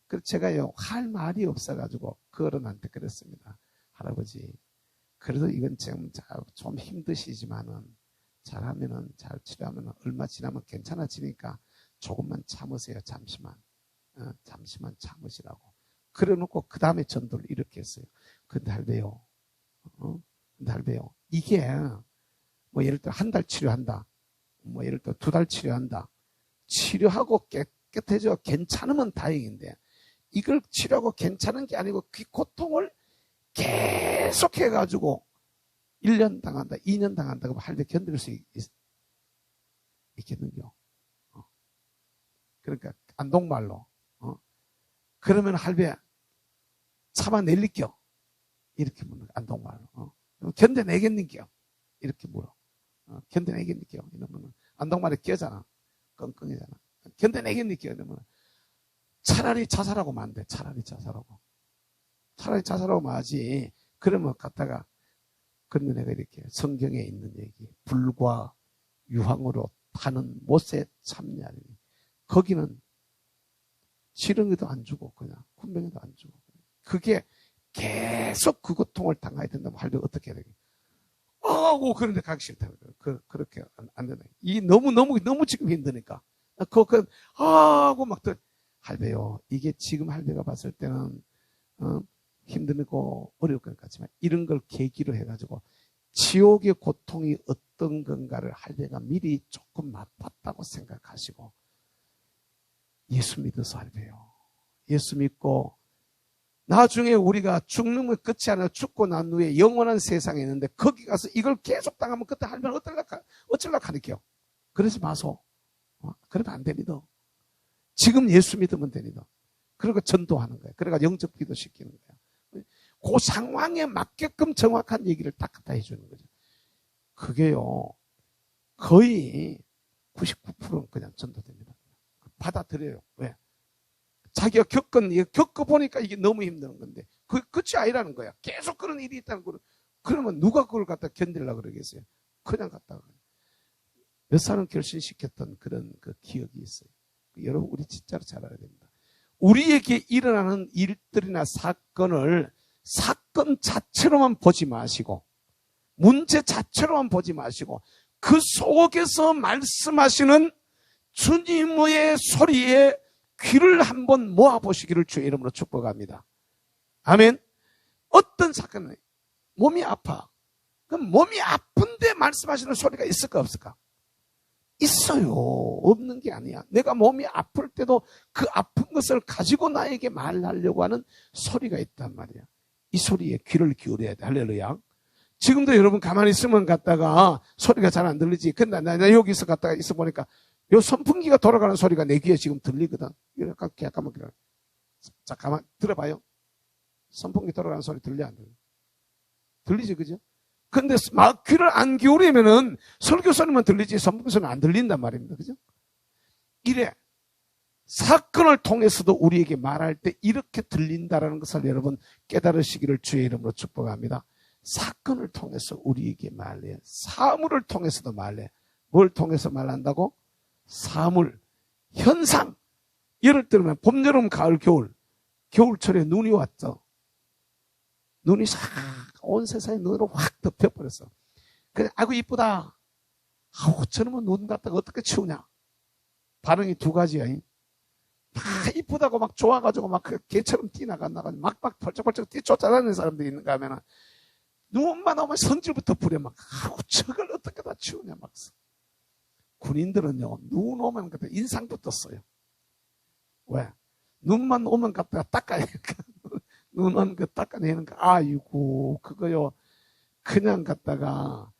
Speaker 2: 그래서 제가요 할 말이 없어가지고 그 어른한테 그랬습니다. 할아버지 그래도 이건 좀 힘드시지만은 잘하면은 잘 치료하면은 얼마 지나면 괜찮아지니까 조금만 참으세요. 잠시만 참으시라고. 그래놓고 그 다음에 전도를 이렇게 했어요. 근데 할배요. 이게 뭐 예를 들어 한 달 치료한다. 뭐 예를 들어 2달 치료한다. 치료하고 깨끗해져 괜찮으면 다행인데 이걸 치료하고 괜찮은 게 아니고 그 고통을 계속 해가지고 1년 당한다, 2년 당한다 그러면 할배 견딜 수 있겠는요? 그러니까 안동말로 그러면 할배 참아낼리겨. 이렇게 물어. 안동말로. 견뎌내겠는겨? 이렇게 물어. 견뎌내겠는겨? 이러면 안동말에 끼어잖아. 끙끙이잖아. 견뎌내겠는겨? 이러면 차라리 자살하고 만대. 차라리 자살하고 마지. 그러면 갔다가 그러면 내가 이렇게 성경에 있는 얘기, 불과 유황으로 타는 못에 참냐니 거기는 지렁이도 안 주고 그냥 군뱅이도 안 주고 그게 계속 그 고통을 당해야 된다면 할배 어떻게 해야 되겠? 그런데 가기 싫다는 거예요. 그렇게 안 된다. 이 너무 지금 힘드니까 하고 막 할배요. 이게 지금 할배가 봤을 때는 힘들고 어려울 것 같지만 이런 걸 계기로 해가지고 지옥의 고통이 어떤 건가를 할배가 미리 조금 맛봤다고 생각하시고 예수 믿어서 할배요. 예수 믿고 나중에 우리가 죽는 건 끝이 아니라 죽고 난 후에 영원한 세상에 있는데 거기 가서 이걸 계속 당하면 그때 할배는 어쩌려고 하니까요. 그러지 마소. 그러면 안 됩니다. 지금 예수 믿으면 됩니다. 그리고 전도하는 거예요. 그러니까 영접 기도 시키는 거예요. 그 상황에 맞게끔 정확한 얘기를 딱 갖다 해주는 거죠. 그게요, 거의 99%는 그냥 전도됩니다. 받아들여요. 왜? 자기가 겪어보니까 이게 너무 힘든 건데, 그게 끝이 아니라는 거야. 계속 그런 일이 있다는 거는, 그러면 누가 그걸 갖다 견디려고 그러겠어요? 그냥 갖다가. 몇 사람 결심시켰던 그런 그 기억이 있어요. 여러분, 우리 진짜로 잘 알아야 됩니다. 우리에게 일어나는 일들이나 사건을 사건 자체로만 보지 마시고 문제 자체로만 보지 마시고 그 속에서 말씀하시는 주님의 소리에 귀를 한번 모아보시기를 주의 이름으로 축복합니다. 아멘. 어떤 사건은 몸이 아파. 그럼 몸이 아픈데 말씀하시는 소리가 있을까 없을까? 있어요. 없는 게 아니야. 내가 몸이 아플 때도 그 아픈 것을 가지고 나에게 말하려고 하는 소리가 있단 말이야. 이 소리에 귀를 기울여야 돼. 할렐루야. 지금도 여러분 가만히 있으면 갔다가 소리가 잘 안 들리지. 근데 나 여기서 갔다가 있어 보니까 요 선풍기가 돌아가는 소리가 내 귀에 지금 들리거든. 잠깐만 기다려. 자, 가만 들어봐요. 선풍기 돌아가는 소리 들려 안 들려? 들리지, 그죠? 근데 막 귀를 안 기울이면은 설교 소리만 들리지 선풍기 소리는 안 들린단 말입니다. 그죠? 이래. 사건을 통해서도 우리에게 말할 때 이렇게 들린다라는 것을 여러분 깨달으시기를 주의 이름으로 축복합니다. 사건을 통해서 우리에게 말해. 사물을 통해서도 말해. 뭘 통해서 말한다고? 사물, 현상. 예를 들면 봄, 여름, 가을, 겨울. 겨울철에 눈이 왔죠. 눈이 싹 온 세상에 눈으로 확 덮여버렸어. 그래, 아이고 이쁘다. 아우 저놈은 눈 갖다가 어떻게 치우냐. 반응이 두 가지야. 다 이쁘다고 막 좋아가지고 막 그 개처럼 뛰나간다가 막 벌쩍벌쩍 뛰쫓아다니는 사람들이 있는가 하면은 눈만 오면 성질부터 부려 막 아우 저걸 어떻게 다 치우냐 막. 군인들은요 눈 오면 그때 인상부터 써요. 왜? 눈만 오면 갖다가 닦아야 하니까. 눈은 그 닦아내는 거. 아이고 그거요 그냥 갖다가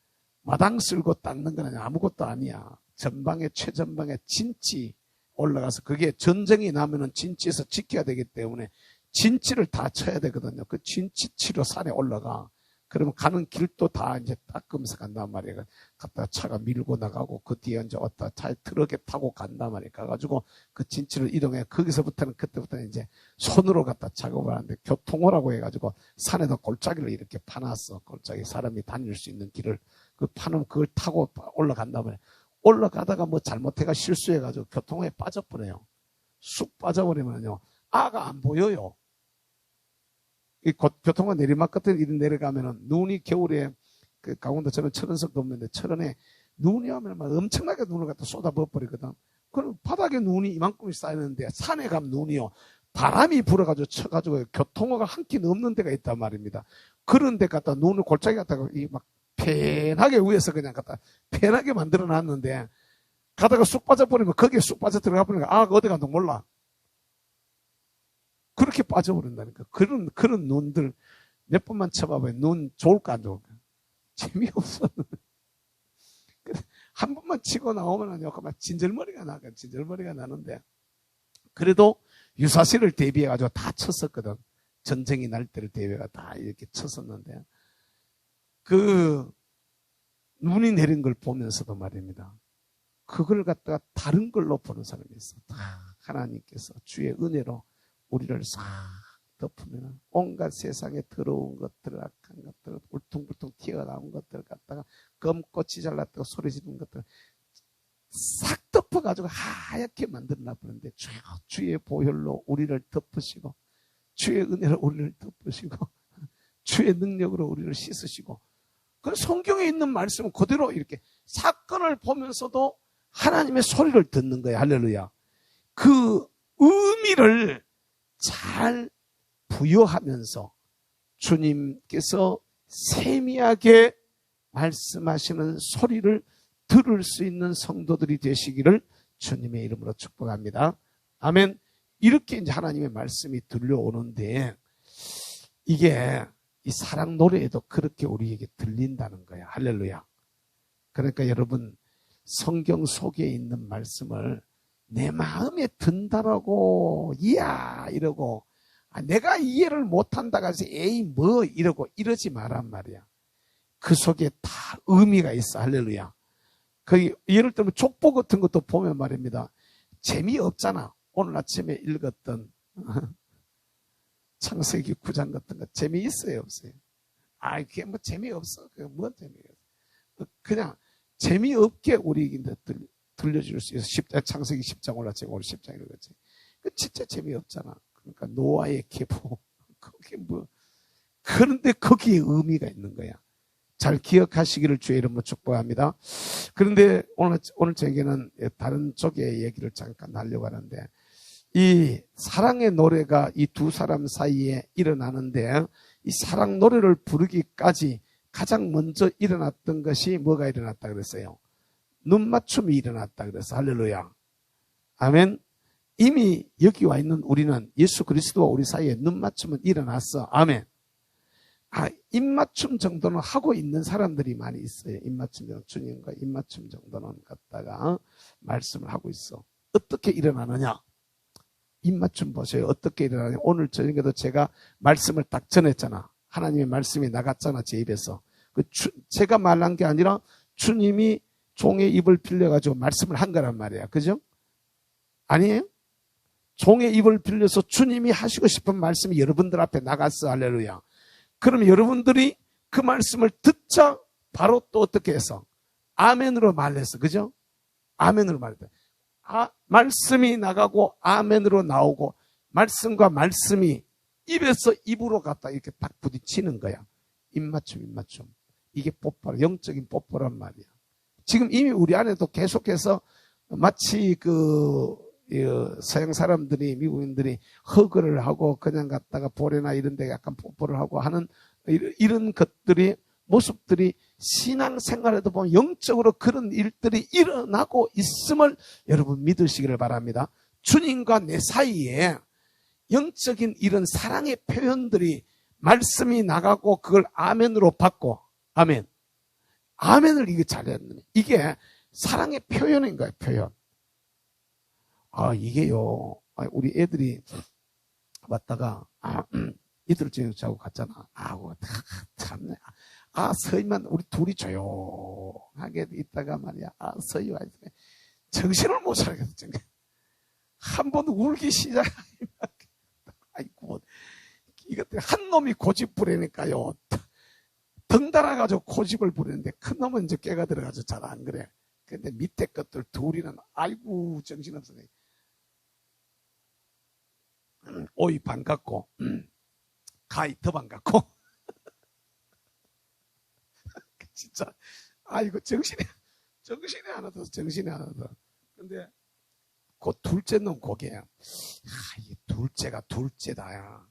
Speaker 2: 마당 쓸고 닦는 건 아무것도 아니야. 전방에 최전방에 진치 올라가서 그게 전쟁이 나면은 진치에서 지켜야 되기 때문에 진치를 다 쳐야 되거든요. 그 진치 치러 산에 올라가. 그러면 가는 길도 다 이제 닦으면서 간단 말이에요. 갔다가 차가 밀고 나가고 그 뒤에 이제 왔다 차 트럭에 타고 간단 말이에요. 가가지고 그 진치를 이동해. 거기서부터는 그때부터는 이제 손으로 갖다 작업을 하는데 교통호라고 해가지고 산에다 골짜기를 이렇게 파놨어. 골짜기 사람이 다닐 수 있는 길을 그 파놓으면 그걸 타고 올라간단 말이에요. 올라가다가 뭐 잘못해가 실수해가지고 교통호에 빠져버려요. 쑥 빠져버리면요. 아가 안 보여요. 이 교통과 내리막 같은 이런 내려가면은 눈이 겨울에 그 강원도 저는 철원석도 없는데 철원에 눈이 오면 막 엄청나게 눈을 갖다 쏟아부어버리거든. 그럼 바닥에 눈이 이만큼이 쌓이는데 산에 가면 눈이요. 바람이 불어가지고 쳐가지고 교통호가 한 키 넘는 데가 있단 말입니다. 그런 데 갖다 눈을 골짜기 갖다가 막 편하게 위에서 그냥 갖다 편하게 만들어 놨는데 가다가 쑥 빠져버리면 거기에 쑥 빠져 들어가 버리니까 아, 어디 간다 몰라. 그렇게 빠져버린다니까. 그런 눈들 몇 번만 쳐봐봐요. 눈 좋을까 안 좋을까? 재미없어. 한 번만 치고 나오면은요, 그만 진절머리가 나는데. 그래도 유사시를 대비해가지고 다 쳤었거든. 전쟁이 날 때를 대회가 다 이렇게 쳤었는데 그 눈이 내린 걸 보면서도 말입니다. 그걸 갖다가 다른 걸로 보는 사람이 있어. 다 하나님께서 주의 은혜로 우리를 싹 덮으면 온갖 세상에 더러운 것들, 악한 것들, 울퉁불퉁 튀어나온 것들 갖다가 검꽃이 잘났다고 소리 지르는 것들 싹 덮어가지고 하얗게 만들어놔 버렸는데 주의 보혈로 우리를 덮으시고 주의 은혜로 우리를 덮으시고 주의 능력으로 우리를 씻으시고 그 성경에 있는 말씀은 그대로 이렇게 사건을 보면서도 하나님의 소리를 듣는 거예요. 할렐루야. 그 의미를 잘 부여하면서 주님께서 세미하게 말씀하시는 소리를 들을 수 있는 성도들이 되시기를 주님의 이름으로 축복합니다. 아멘. 이렇게 이제 하나님의 말씀이 들려오는데 이게 이 사랑 노래에도 그렇게 우리에게 들린다는 거야. 할렐루야. 그러니까 여러분 성경 속에 있는 말씀을 내 마음에 든다라고 이야 이러고 내가 이해를 못한다고 해서 에이 뭐 이러고 이러지 마란 말이야. 그 속에 다 의미가 있어. 할렐루야. 그 예를 들면 족보 같은 것도 보면 말입니다. 재미없잖아. 오늘 아침에 읽었던 창세기 9장 같은 거 재미있어요 없어요? 그게 뭐 재미없어. 그게 뭐 재미없어. 그냥 재미없게 우리에게 들려줄 수 있어. 창세기 10장 올랐지고 오늘 10장 읽었지. 그 진짜 재미없잖아. 그러니까 노아의 계보 그게 뭐 그런데 거기에 의미가 있는 거야. 잘 기억하시기를 주의 이름으로 축복합니다. 그런데 오늘 저에게는 다른 쪽의 얘기를 잠깐 하려고 하는데 이 사랑의 노래가 이 두 사람 사이에 일어나는데 이 사랑 노래를 부르기까지 가장 먼저 일어났던 것이 뭐가 일어났다 그랬어요? 눈맞춤이 일어났다 그랬어. 할렐루야. 아멘. 이미 여기 와 있는 우리는 예수 그리스도와 우리 사이에 눈맞춤은 일어났어. 아멘. 입맞춤 정도는 하고 있는 사람들이 많이 있어요. 입맞춤 정도, 주님과 입맞춤 정도는 갖다가 말씀을 하고 있어. 어떻게 일어나느냐? 입맞춤 보세요. 어떻게 일어나느냐? 오늘 저녁에도 제가 말씀을 딱 전했잖아. 하나님의 말씀이 나갔잖아. 제 입에서. 제가 말한 게 아니라 주님이 종의 입을 빌려가지고 말씀을 한 거란 말이야. 그죠? 아니에요? 종의 입을 빌려서 주님이 하시고 싶은 말씀이 여러분들 앞에 나갔어. 할렐루야. 그럼 여러분들이 그 말씀을 듣자 바로 또 어떻게 해서 아멘으로 말했어. 그죠? 아멘으로 말했다. 말씀이 나가고 아멘으로 나오고 말씀과 말씀이 입에서 입으로 갔다 이렇게 딱 부딪히는 거야. 입맞춤. 이게 뽀뽀, 영적인 뽀뽀란 말이야. 지금 이미 우리 안에도 계속해서 마치 서양 사람들이, 미국인들이 허그를 하고 그냥 갔다가 볼에나 이런 데 약간 뽀뽀를 하고 하는 이런 것들이, 모습들이 신앙생활에도 보면 영적으로 그런 일들이 일어나고 있음을 여러분 믿으시기를 바랍니다. 주님과 내 사이에 영적인 이런 사랑의 표현들이 말씀이 나가고 그걸 아멘으로 받고, 아멘. 아멘을 이게 잘했네. 이게 사랑의 표현인 거예요, 표현. 이게요, 우리 애들이 왔다가, 이틀 저녁 자고 갔잖아. 참네. 서희만 우리 둘이 조용하게 있다가 말이야. 서희 와 있네. 정신을 못 차리겠어, 정말. 한번 울기 시작. 아이고, 이것들 한 놈이 고집 부리니까요. 덩달아가지고 고집을 부리는데 큰 놈은 이제 깨가 들어가서 잘 안 그래. 근데 밑에 것들 둘이는 아이고 정신없으네. 오이 반갑고 가이 더 반갑고 진짜 아이고 정신이 하나도 근데 그 둘째 놈 고개야. 이게 둘째가 둘째다야.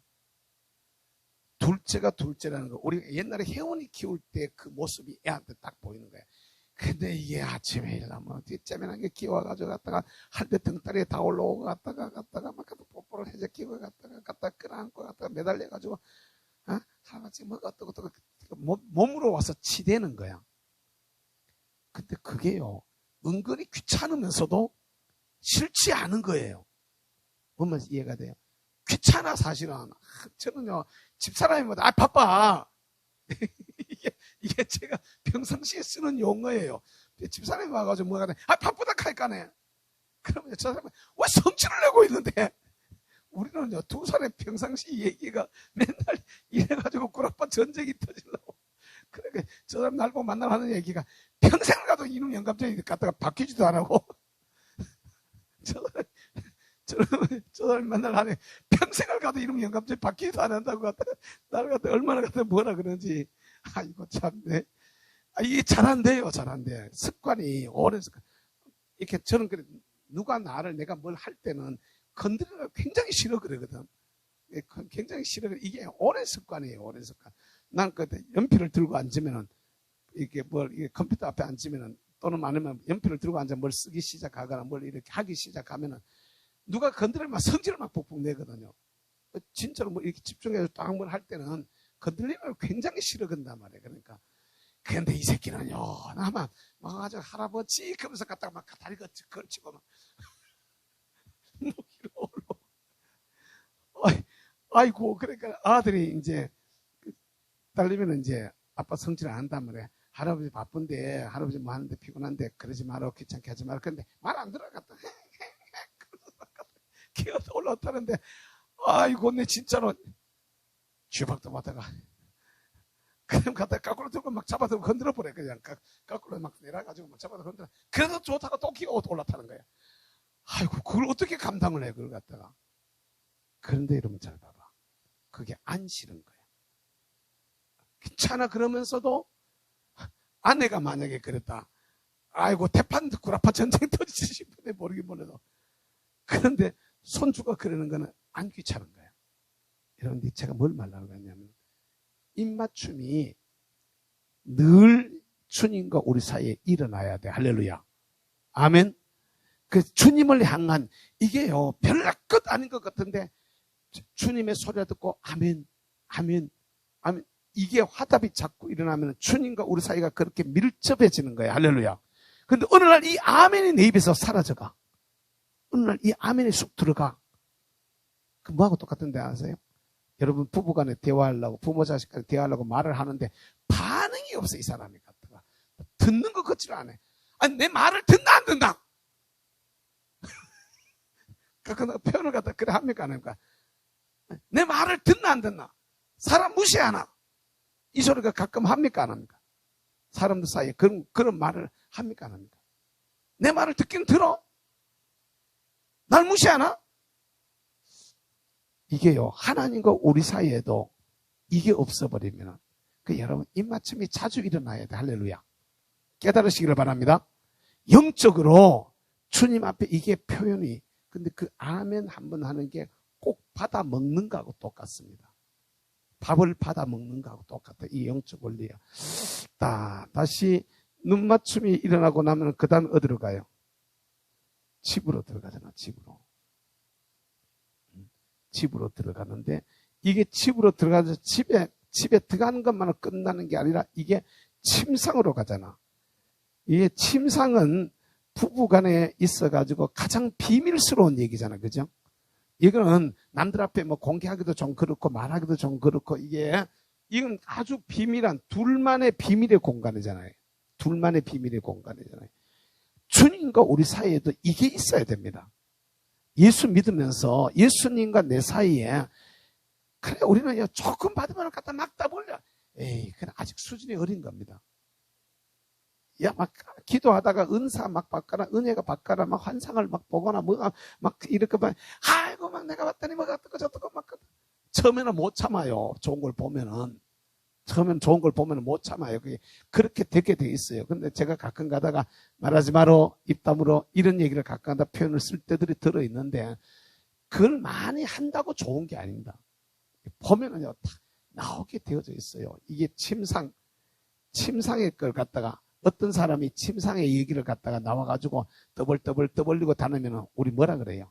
Speaker 2: 둘째가 둘째라는 거. 우리가 옛날에 혜원이 키울 때 그 모습이 애한테 딱 보이는 거야. 근데 이게 아침에 일어나면 뒷짜면하게 키워가지고 갔다가 할 때 등다리에 다 올라오고 갔다가 막 뽀뽀를 해서 키워 갔다가 끌어안고 갔다가 매달려가지고 할아버지 뭐 어떠고 몸으로 와서 치대는 거야. 근데 그게요 은근히 귀찮으면서도 싫지 않은 거예요. 보면 이해가 돼요. 귀찮아, 사실은. 저는요, 집사람이보다, 바빠. 이게 제가 평상시에 쓰는 용어예요. 집사람이 와가지고 뭐가 돼? 바쁘다 카니까네. 그러면 저 사람은 왜 성질을 내고 있는데? 우리는요, 두 사람의 평상시 얘기가 맨날 이래가지고 구라빠 전쟁이 터지려고. 그러니까 저 사람 날 보고 만나면 하는 얘기가 평생을 가도 이놈 영감쟁이 갖다가 바뀌지도 안 하고. 저 사람이 만날 하네. 평생을 가도 이놈 영감쟁이 바뀌지도 안 한다고 갖다가 나를 갖다 얼마나 갖다 뭐라 그러는지. 이거 참네. 이게 잘한대요, 잘한대. 습관이, 오랜 습관. 이렇게 저는 그래, 누가 나를 내가 뭘 할 때는 건드리는 걸 굉장히 싫어 그러거든. 굉장히 싫어. 이게 오랜 습관이에요, 오랜 습관. 난 그때 연필을 들고 앉으면은, 이게 컴퓨터 앞에 앉으면은, 또는 아니면 연필을 들고 앉아 뭘 쓰기 시작하거나 뭘 이렇게 하기 시작하면은, 누가 건드리면 성질을 막 북북 내거든요. 진짜로 뭐 이렇게 집중해서 딱 뭘 할 때는 건드리면 굉장히 싫어 건단 말이에요. 그러니까. 근데 이 새끼는요, 나만, 막 아주 할아버지, 그러면서 갖다가 막 다리 걸치고 막, 목이로 올라. 아이고, 그러니까 아들이 이제, 딸내미는 이제 아빠 성질 안 한단 말이야. 할아버지 바쁜데, 할아버지 뭐 하는데 피곤한데, 그러지 마라, 귀찮게 하지 마라. 근데 말 안 들어갔다. 기어 올라왔다는데, 아이고, 내 진짜로, 쥐박도 받다가, 그럼 갖다 거꾸로 들고 막 잡아들고 건드려 버려. 그냥 거꾸로 막 내려가지고 막 잡아들고 건드려. 그래도 좋다가 또 기가 올라타는 거야. 아이고, 그걸 어떻게 감당을 해, 그걸 갖다가. 그런데 여러분 잘 봐봐. 그게 안 싫은 거야. 귀찮아 그러면서도 아내가 만약에 그랬다. 아이고, 대판 구라파 전쟁 터지지 싶은데 모르긴 몰라도. 그런데 손주가 그러는 거는 안 귀찮은 거야. 여러분들 제가 뭘 말하려고 했냐면, 입맞춤이 늘 주님과 우리 사이에 일어나야 돼. 할렐루야. 아멘. 그 주님을 향한 이게요, 별날 끝 아닌 것 같은데 주님의 소리를 듣고 아멘, 아멘, 아멘. 이게 화답이 자꾸 일어나면 주님과 우리 사이가 그렇게 밀접해지는 거예요. 할렐루야. 근데 어느 날 이 아멘이 내 입에서 사라져가. 어느 날 이 아멘이 쑥 들어가. 그 뭐하고 똑같은데 아세요? 여러분 부부간에 대화하려고, 부모 자식 간에 대화하려고 말을 하는데 반응이 없어. 이 사람이 갖다가 듣는 것 같지를 않아. 아니, 내 말을 듣나 안 듣나? 그 표현을 갖다 그래 합니까 안 합니까? 내 말을 듣나 안 듣나? 사람 무시하나? 이 소리가 가끔 합니까 안 합니까? 사람들 사이에 그런 말을 합니까 안 합니까? 내 말을 듣긴 들어? 날 무시하나? 이게요, 하나님과 우리 사이에도 이게 없어버리면, 여러분, 입맞춤이 자주 일어나야 돼. 할렐루야. 깨달으시기를 바랍니다. 영적으로 주님 앞에 이게 표현이, 근데 그 아멘 한 번 하는 게 꼭 받아 먹는 거하고 똑같습니다. 밥을 받아 먹는 거하고 똑같아. 이 영적 원리야. 다시 눈맞춤이 일어나고 나면 그 다음 어디로 가요? 집으로 들어가잖아, 집으로. 집으로 들어가는데, 이게 집으로 들어가서 집에 들어가는 것만으로 끝나는 게 아니라 이게 침상으로 가잖아. 이게 침상은 부부 간에 있어가지고 가장 비밀스러운 얘기잖아. 그죠? 이거는 남들 앞에 뭐 공개하기도 좀 그렇고 말하기도 좀 그렇고 이건 아주 비밀한 둘만의 비밀의 공간이잖아요. 둘만의 비밀의 공간이잖아요. 주님과 우리 사이에도 이게 있어야 됩니다. 예수 믿으면서 예수님과 내 사이에 그래 우리는 조금 받으면 갖다 막 따버려. 그냥 아직 수준이 어린 겁니다. 막 기도하다가 은사 막 받거나 은혜가 받거나 막 환상을 막 보거나 뭐가 막 이렇게 막 아이고 막 내가 봤더니 뭐가 어떻고 저떻고 막 처음에는 못 참아요. 좋은 걸 보면은 처음에는 좋은 걸 보면은 못 참아요. 그게 그렇게 되게 돼 있어요. 근데 제가 가끔 가다가 말하지 마로 입 다물어 이런 얘기를 가끔 하다 표현을 쓸 때들이 들어 있는데 그걸 많이 한다고 좋은 게 아닙니다. 보면은요 다 나오게 되어져 있어요. 이게 침상의 걸 갖다가 어떤 사람이 침상의 얘기를 갖다가 나와가지고 떠벌리고 다니면 우리 뭐라 그래요?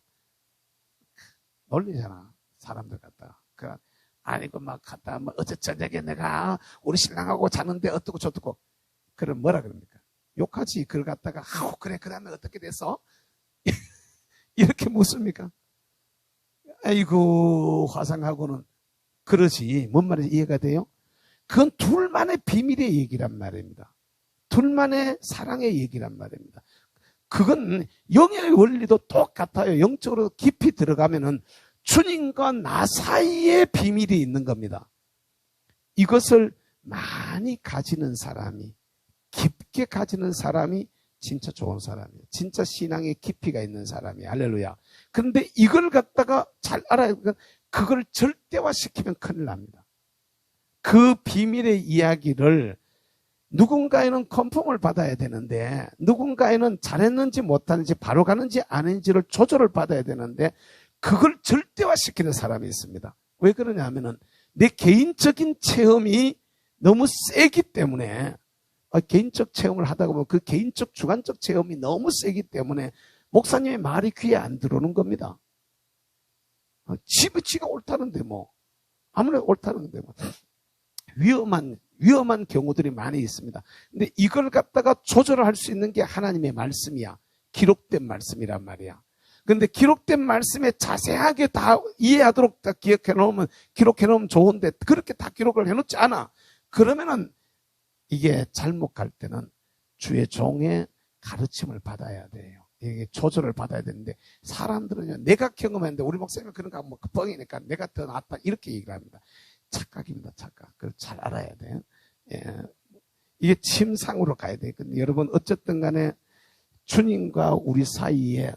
Speaker 2: 놀리잖아. 사람들 갖다가. 아니고 막 갖다가 뭐 어제 저녁에 내가 우리 신랑하고 자는데 어떻고 저떻고. 그럼 뭐라 그럽니까? 욕하지. 그걸 갖다가 그래 그 다음에 어떻게 됐어? 이렇게 묻습니까? 아이고 화상하고는 그러지. 뭔 말인지 이해가 돼요? 그건 둘만의 비밀의 얘기란 말입니다. 둘만의 사랑의 얘기란 말입니다. 그건 영의 원리도 똑같아요. 영적으로 깊이 들어가면은 주님과 나 사이에 비밀이 있는 겁니다. 이것을 많이 가지는 사람이, 깊게 가지는 사람이 진짜 좋은 사람이에요. 진짜 신앙의 깊이가 있는 사람이에요. 할렐루야. 그런데 이걸 갖다가 잘 알아야 되는, 그걸 절대화시키면 큰일 납니다. 그 비밀의 이야기를 누군가에는 컨펌을 받아야 되는데, 누군가에는 잘했는지 못하는지 바로 가는지 아닌지를 조절을 받아야 되는데, 그걸 절대화시키는 사람이 있습니다. 왜 그러냐 하면은 내 개인적인 체험이 너무 세기 때문에, 개인적 체험을 하다 보면 그 개인적 주관적 체험이 너무 세기 때문에 목사님의 말이 귀에 안 들어오는 겁니다. 지가 옳다는데 뭐, 아무래도 옳다는데 뭐. 위험한 경우들이 많이 있습니다. 근데 이걸 갖다가 조절을 할 수 있는 게 하나님의 말씀이야. 기록된 말씀이란 말이야. 근데 기록된 말씀에 자세하게 다 이해하도록 다 기록해 놓으면 좋은데, 그렇게 다 기록을 해 놓지 않아. 그러면은 이게 잘못 갈 때는 주의 종의 가르침을 받아야 돼요. 이게 조절을 받아야 되는데, 사람들은요, 내가 경험했는데 우리 목사님은 그런 거 뭐 뻥이니까 내가 더 낫다 이렇게 얘기를 합니다. 착각입니다, 착각. 그걸 잘 알아야 돼요. 예. 이게 침상으로 가야 되거든요. 여러분, 어쨌든 간에 주님과 우리 사이에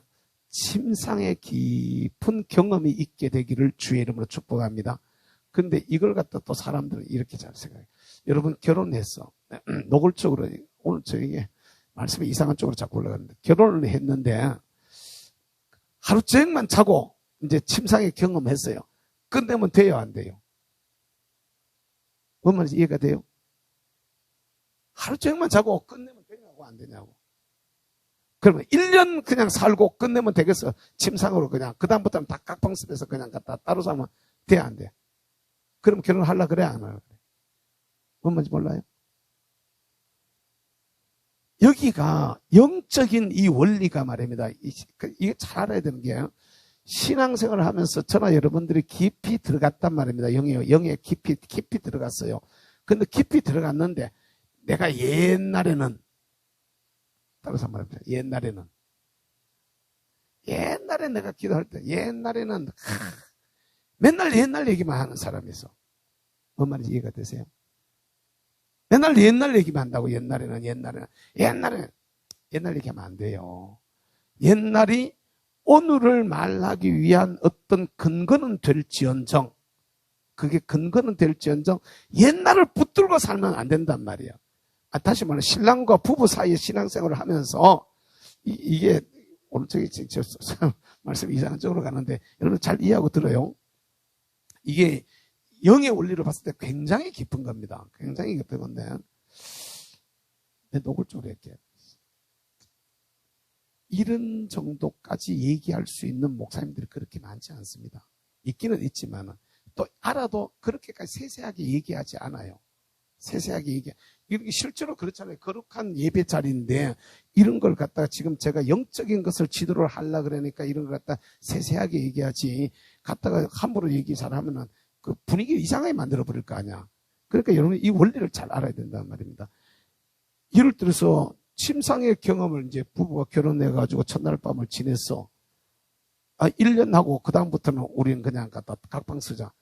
Speaker 2: 침상의 깊은 경험이 있게 되기를 주의 이름으로 축복합니다. 근데 이걸 갖다 또 사람들은 이렇게 잘 생각해요. 여러분, 결혼했어. 노골적으로, 오늘 저에게 말씀이 이상한 쪽으로 자꾸 올라가는데, 결혼을 했는데, 하루 종일만 자고, 이제 침상의 경험했어요. 끝내면 돼요, 안 돼요? 뭔 말인지 이해가 돼요? 하루 종일만 자고 끝내면 되냐고 안 되냐고. 그러면 1년 그냥 살고 끝내면 되겠어? 침상으로 그냥. 그다음부터는 다 각방집에서 그냥 갖다 따로 자면 돼, 안 돼? 그럼 결혼하려고 그래, 안 하려고 그래? 뭔 말인지 몰라요? 여기가 영적인 이 원리가 말입니다. 이게 잘 알아야 되는 게, 신앙생활을 하면서 저나 여러분들이 깊이 들어갔단 말입니다. 영에 깊이 들어갔어요. 근데 깊이 들어갔는데, 내가 옛날에는, 따라서 말합니다. 옛날에 내가 기도할 때, 옛날에는, 맨날 옛날 얘기만 하는 사람이 있어. 뭔 말인지 이해가 되세요? 맨날 옛날 얘기만 한다고, 옛날 얘기하면 안 돼요. 옛날이 오늘을 말하기 위한 어떤 근거는 될지언정, 그게 근거는 될지언정, 옛날을 붙들고 살면 안 된단 말이에요. 다시 말해, 신랑과 부부 사이에 신앙생활을 하면서, 이게, 오늘 말씀이 이상한 쪽으로 가는데, 여러분 잘 이해하고 들어요. 이게 영의 원리를 봤을 때 굉장히 깊은 겁니다. 굉장히 깊은 건데, 내 노골적으로 이렇게. 이런 정도까지 얘기할 수 있는 목사님들이 그렇게 많지 않습니다. 있기는 있지만 또 알아도 그렇게까지 세세하게 얘기하지 않아요. 이렇게 실제로 그렇잖아요. 거룩한 예배 자리인데 이런 걸 갖다가 지금 제가 영적인 것을 지도를 하려고 그러니까 이런 걸 갖다 세세하게 얘기하지, 갖다가 함부로 얘기 잘하면은 그 분위기 이상하게 만들어 버릴 거 아니야. 그러니까 여러분 이 원리를 잘 알아야 된단 말입니다. 예를 들어서 침상의 경험을 이제 부부가 결혼해가지고 첫날 밤을 지냈어. 1년 하고 그다음부터는 우리는 그냥 갖다 각방 쓰자.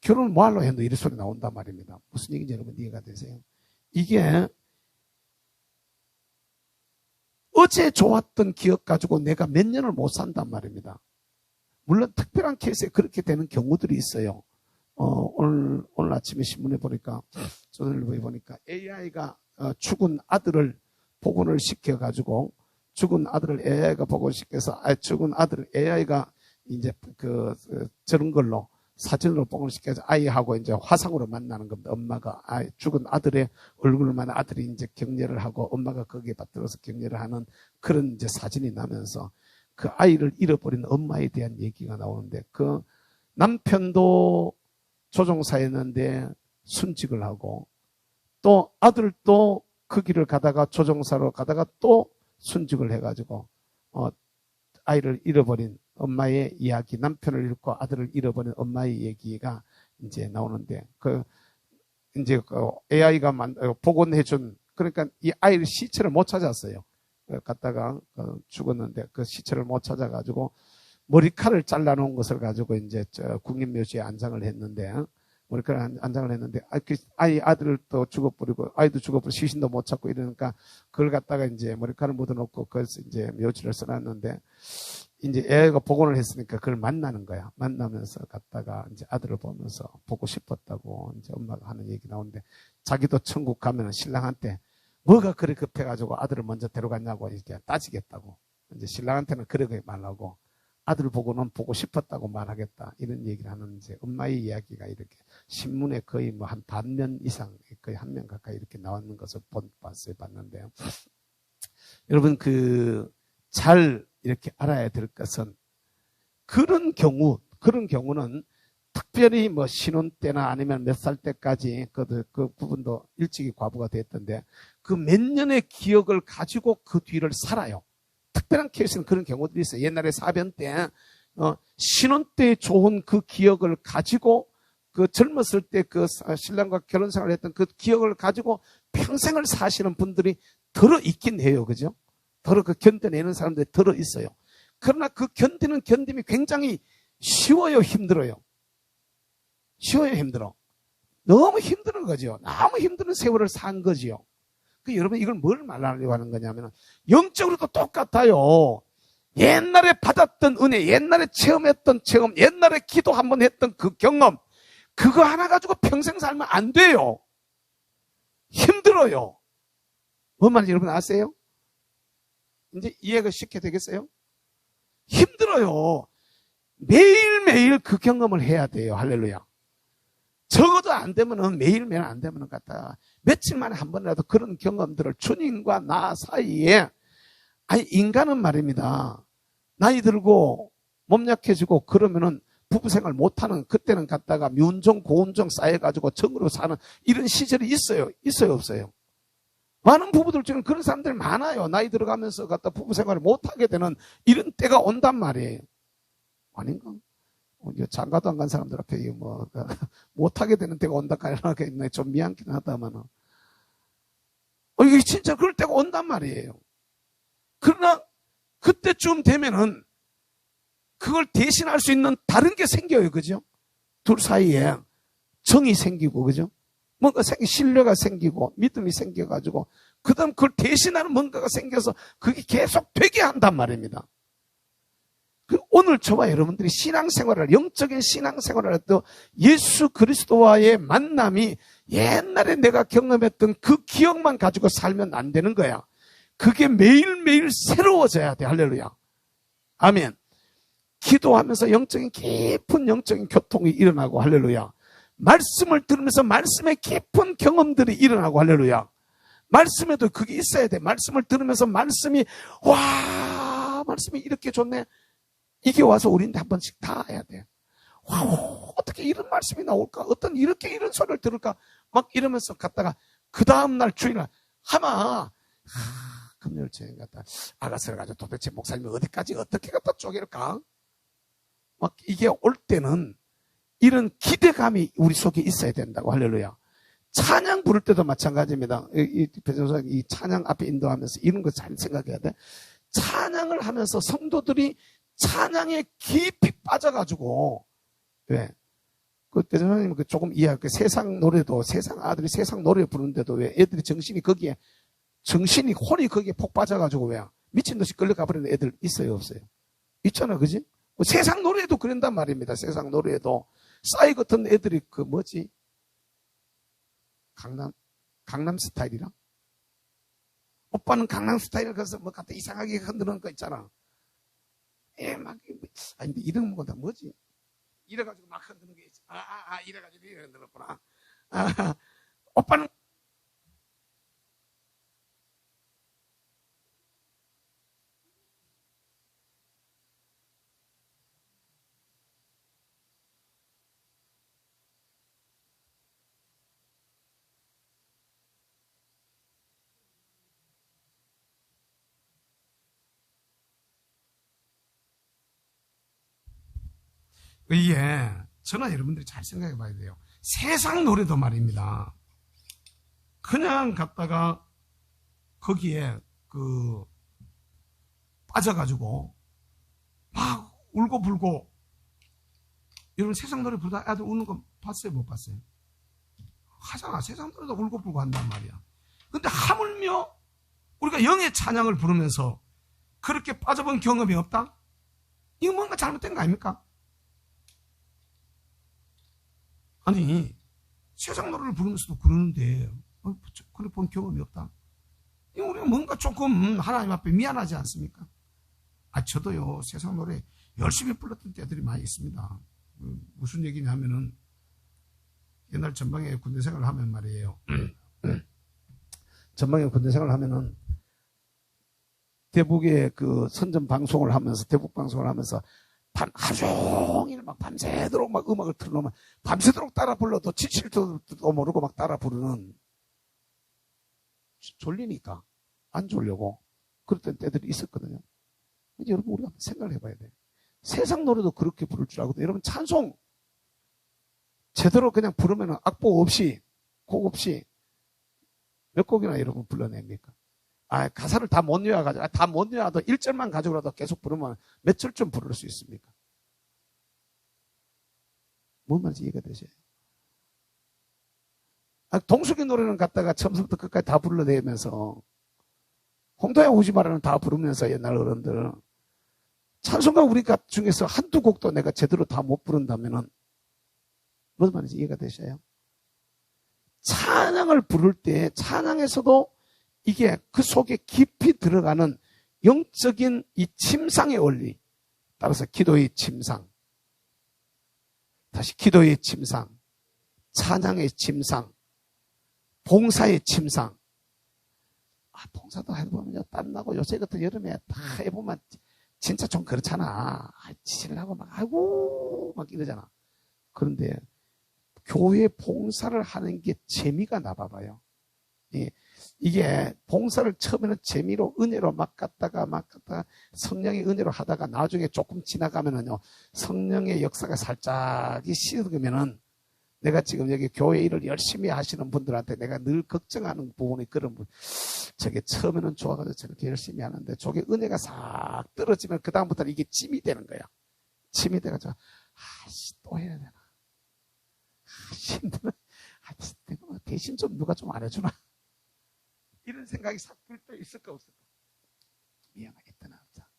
Speaker 2: 결혼을 뭐 하려고 했는데 이런 소리 나온단 말입니다. 무슨 얘기인지 여러분 이해가 되세요? 이게 어제 좋았던 기억 가지고 내가 몇 년을 못 산단 말입니다. 물론 특별한 케이스에 그렇게 되는 경우들이 있어요. 오늘 아침에 신문에 보니까, 조선일보에 보니까 AI가 죽은 아들을 복원을 시켜가지고, 죽은 아들을 AI가 복원시켜서, 죽은 아들을 AI가 이제 저런 걸로 사진으로 복원시켜서 아이하고 이제 화상으로 만나는 겁니다. 엄마가 죽은 아들의 얼굴만 아들이 이제 격려를 하고 엄마가 거기에 받들어서 격려를 하는 그런 이제 사진이 나면서 그 아이를 잃어버린 엄마에 대한 얘기가 나오는데, 그 남편도 조종사였는데 순직을 하고, 또 아들도 그 길을 가다가 조종사로 가다가 또 순직을 해가지고 아이를 잃어버린 엄마의 이야기, 남편을 잃고 아들을 잃어버린 엄마의 얘기가 이제 나오는데, 이제 AI가 복원해준, 그러니까 이 아이를 시체를 못 찾았어요. 갔다가 죽었는데 그 시체를 못 찾아가지고 머리칼을 잘라놓은 것을 가지고 이제 국립묘지에 안장을 했는데, 머리칼을 안장을 했는데, 아들을 또 죽어버리고, 아이도 죽어버리고, 시신도 못 찾고 이러니까, 그걸 갖다가 이제 머리칼을 묻어놓고, 그래서 이제 묘지를 써놨는데, 이제 애가 복원을 했으니까 그걸 만나는 거야. 만나면서 갔다가 이제 아들을 보면서 보고 싶었다고 이제 엄마가 하는 얘기 나오는데, 자기도 천국 가면은 신랑한테 뭐가 그리 급해가지고 아들을 먼저 데려갔냐고 이렇게 따지겠다고. 이제 신랑한테는 그러게 말하고, 아들을 보고는 보고 싶었다고 말하겠다. 이런 얘기를 하는 이제 엄마의 이야기가 이렇게 신문에 거의 뭐 한 반면 이상, 거의 한 면 가까이 이렇게 나왔는 것을 봤는데요. 여러분, 잘 이렇게 알아야 될 것은, 그런 경우는 특별히 뭐 신혼 때나 아니면 몇 살 때까지 그 부분도 일찍이 과부가 됐던데, 그 몇 년의 기억을 가지고 그 뒤를 살아요. 특별한 케이스는 그런 경우들이 있어요. 옛날에 사변 때 신혼 때 좋은 그 기억을 가지고, 그 젊었을 때 그 신랑과 결혼 생활을 했던 그 기억을 가지고 평생을 사시는 분들이 들어 있긴 해요. 그죠? 들어 견뎌내는 사람들이 들어 있어요. 그러나 그 견디는 견딤이 굉장히 쉬워요, 힘들어요? 쉬워요, 힘들어? 너무 힘든 거죠. 너무 힘든 세월을 산 거지요. 여러분, 이걸 뭘 말하려고 하는 거냐면, 영적으로도 똑같아요. 옛날에 받았던 은혜, 옛날에 체험했던 체험, 옛날에 기도 한번 했던 그 경험, 그거 하나 가지고 평생 살면 안 돼요. 힘들어요. 뭔 말인지 여러분 아세요? 이제 이해가 쉽게 되겠어요? 힘들어요. 매일매일 그 경험을 해야 돼요. 할렐루야. 적어도 안 되면은, 매일매일 안 되면은 갖다 며칠 만에 한 번이라도 그런 경험들을 주님과 나 사이에, 인간은 말입니다. 나이 들고 몸 약해지고 그러면은 부부생활 못하는, 그때는 갖다가 미운정 고운정 쌓여가지고 정으로 사는 이런 시절이 있어요. 있어요, 없어요? 많은 부부들 중에 그런 사람들이 많아요. 나이 들어가면서 갖다 부부생활을 못하게 되는 이런 때가 온단 말이에요. 아닌가? 장가도 안 간 사람들 앞에 못하게 되는 때가 온다 하니까 좀 미안하긴 하다만, 이게 진짜 그럴 때가 온단 말이에요. 그러나 그때쯤 되면은 그걸 대신할 수 있는 다른 게 생겨요. 그죠? 둘 사이에 정이 생기고, 그죠? 뭔가 신뢰가 생기고 믿음이 생겨가지고, 그 다음 그걸 대신하는 뭔가가 생겨서 그게 계속 되게 한단 말입니다. 오늘 저와 여러분들이 신앙생활을, 영적인 신앙생활을 할 때 예수 그리스도와의 만남이 옛날에 내가 경험했던 그 기억만 가지고 살면 안 되는 거야. 그게 매일매일 새로워져야 돼. 할렐루야. 아멘. 기도하면서 깊은 영적인 교통이 일어나고, 할렐루야. 말씀을 들으면서 말씀의 깊은 경험들이 일어나고, 할렐루야. 말씀에도 그게 있어야 돼. 말씀을 들으면서 말씀이 이렇게 좋네. 이게 와서 우리는 한 번씩 다 해야 돼. 와, 어떻게 이런 말씀이 나올까? 어떤 이런 소리를 들을까? 막 이러면서 갔다가 그 다음날 주일날 금요일 저녁 갔다 아가서를 가지고 도대체 목사님이 어디까지 어떻게 갖다 쪼갤까? 막 이게 올 때는 이런 기대감이 우리 속에 있어야 된다고. 할렐루야. 찬양 부를 때도 마찬가지입니다. 이 찬양 앞에 인도하면서 이런 거 잘 생각해야 돼. 찬양을 하면서 성도들이 찬양에 깊이 빠져가지고, 왜? 대전사님 조금 이해할게요. 세상 노래도, 아들이 세상 노래 부르는데도 왜 애들이 혼이 거기에 폭 빠져가지고 왜? 미친 듯이 끌려가 버리는 애들 있어요, 없어요? 있잖아, 그지? 세상 노래도 그런단 말입니다. 세상 노래도. 싸이 같은 애들이 강남 스타일이랑? 오빠는 강남 스타일을 가서 갖다 이상하게 흔드는 거 있잖아. 근데 이런 거다 이래가지고 막 흔드는 게 있지. 이래가지고 이래 흔들었구나. 오빠는
Speaker 1: 이게 저는 여러분들이 잘 생각해 봐야 돼요. 세상 노래도 말입니다. 그냥 갔다가 거기에 빠져가지고 막 울고 불고, 여러분 세상 노래 부르다 애들 우는 거 봤어요? 못 봤어요? 하잖아. 세상 노래도 울고 불고 한단 말이야. 근데 하물며 우리가 영의 찬양을 부르면서 그렇게 빠져본 경험이 없다? 이거 뭔가 잘못된 거 아닙니까? 아니, 세상 노래를 부르면서도 그러는데 그래 본 경험이 없다? 이거 우리가 뭔가 조금 하나님 앞에 미안하지 않습니까? 저도요 세상 노래 열심히 불렀던 때들이 많이 있습니다. 무슨 얘기냐면은 옛날 전방에 군대 생활을 하면 말이에요. 전방에 군대 생활을 하면은 대북의 선전 방송을 하면서, 대북 방송을 하면서 하루 종일 막 밤새도록 막 음악을 틀어놓으면 밤새도록 따라 불러도 지칠도 모르고 막 따라 부르는, 졸리니까 안 졸려고 그랬던 때들이 있었거든요. 여러분 우리가 생각을 해봐야 돼요. 세상 노래도 그렇게 부를 줄 알거든요. 여러분 찬송 제대로 그냥 부르면 악보 없이, 곡 없이 몇 곡이나 여러분 불러냅니까? 가사를 다 못 외워가지고, 다 못 외워도 1절만 가지고라도 계속 부르면 몇 절쯤 부를 수 있습니까? 뭔 말인지 이해가 되세요? 동숙이 노래는 갖다가 처음부터 끝까지 다 불러내면서, 홍도야 오지 마라는 다 부르면서 옛날 어른들, 찬송가 우리가 중에서 한두 곡도 내가 제대로 다 못 부른다면은 무슨 말인지 이해가 되셔요? 찬양을 부를 때 찬양에서도 이게 그 속에 깊이 들어가는 영적인 이 침상의 원리, 따라서 기도의 침상, 다시 기도의 침상, 찬양의 침상, 봉사의 침상. 봉사도 해보면요 땀나고, 요새 같은 여름에 다 해보면 진짜 좀 그렇잖아. 지를 하고 막 아이고 막 이러잖아. 그런데 교회 봉사를 하는 게 재미가 나봐봐요. 이게 봉사를 처음에는 재미로, 은혜로 막 갔다가 성령의 은혜로 하다가 나중에 조금 지나가면은요 성령의 역사가 살짝이 식으면은, 내가 지금 여기 교회 일을 열심히 하시는 분들한테 내가 늘 걱정하는 부분이 그런 분, 저게 처음에는 좋아가지고 저렇게 열심히 하는데 저게 은혜가 싹 떨어지면 그 다음부터는 이게 짐이 되는 거야. 짐이 돼가지고 또 해야 되나, 힘들어, 대신 좀 누가 좀 안 해주나, 이런 생각이 섞일 때 있을까 없을까? 미안하게 떠나자.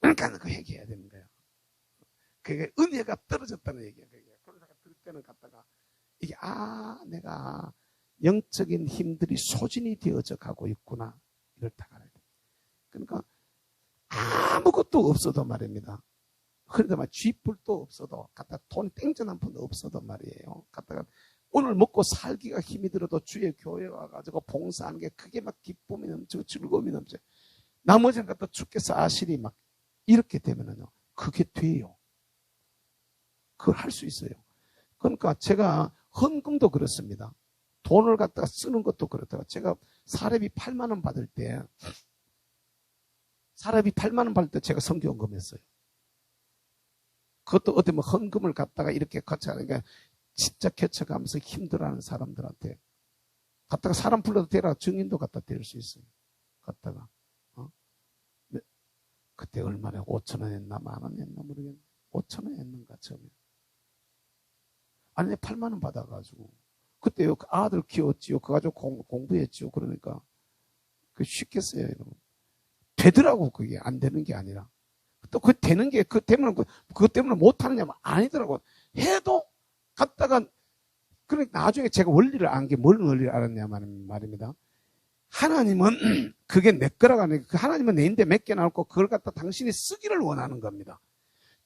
Speaker 1: 그러니까 그 얘기해야 되는 거예요. 그게 은혜가 떨어졌다는 얘기야. 그런 생각 들 때는 갔다가 이게 내가 영적인 힘들이 소진이 되어져 가고 있구나, 이걸 딱 알아야 돼. 그러니까 아무것도 없어도 말입니다. 그러다 막 쥐뿔도 없어도, 갖다 돈 땡전 한 푼도 없어도 말이에요. 갖다가 오늘 먹고 살기가 힘이 들어도 주의 교회 와가지고 봉사하는 게 그게 막 기쁨이 넘치고 즐거움이 넘쳐. 나머지는 갖다 주께서 아시리 막 이렇게 되면은요, 그게 돼요. 그걸 할 수 있어요. 그러니까 제가 헌금도 그렇습니다. 돈을 갖다가 쓰는 것도 그렇다고. 제가 사례비 8만 원 받을 때, 제가 선교헌금 했어요. 그것도 어디 헌금을 갖다가 이렇게 같이 하니까 진짜 개척하면서 힘들어하는 사람들한테 갖다가 사람 불러도 되라, 증인도 갖다 댈 수 있어요. 갖다가 그때 얼마나 5천 원 했나 10,000원 했나 모르겠네. 5천 원 했는가 처음에. 아니 8만 원 받아가지고 그때요 아들 키웠지요. 그거 가지고 공부했지요. 그러니까 그 쉽겠어요, 여러분. 되더라고. 그게 안 되는 게 아니라. 또 그 되는 게 그것 때문에 못 하느냐면 아니더라고. 해도 갔다가, 그러니까 나중에 제가 원리를 안 게 뭘 원리를 알았냐 말입니다. 하나님은 그게 내 거라고 하는 게, 하나님은 내인데 몇 개 나올 거 그걸 갖다 당신이 쓰기를 원하는 겁니다.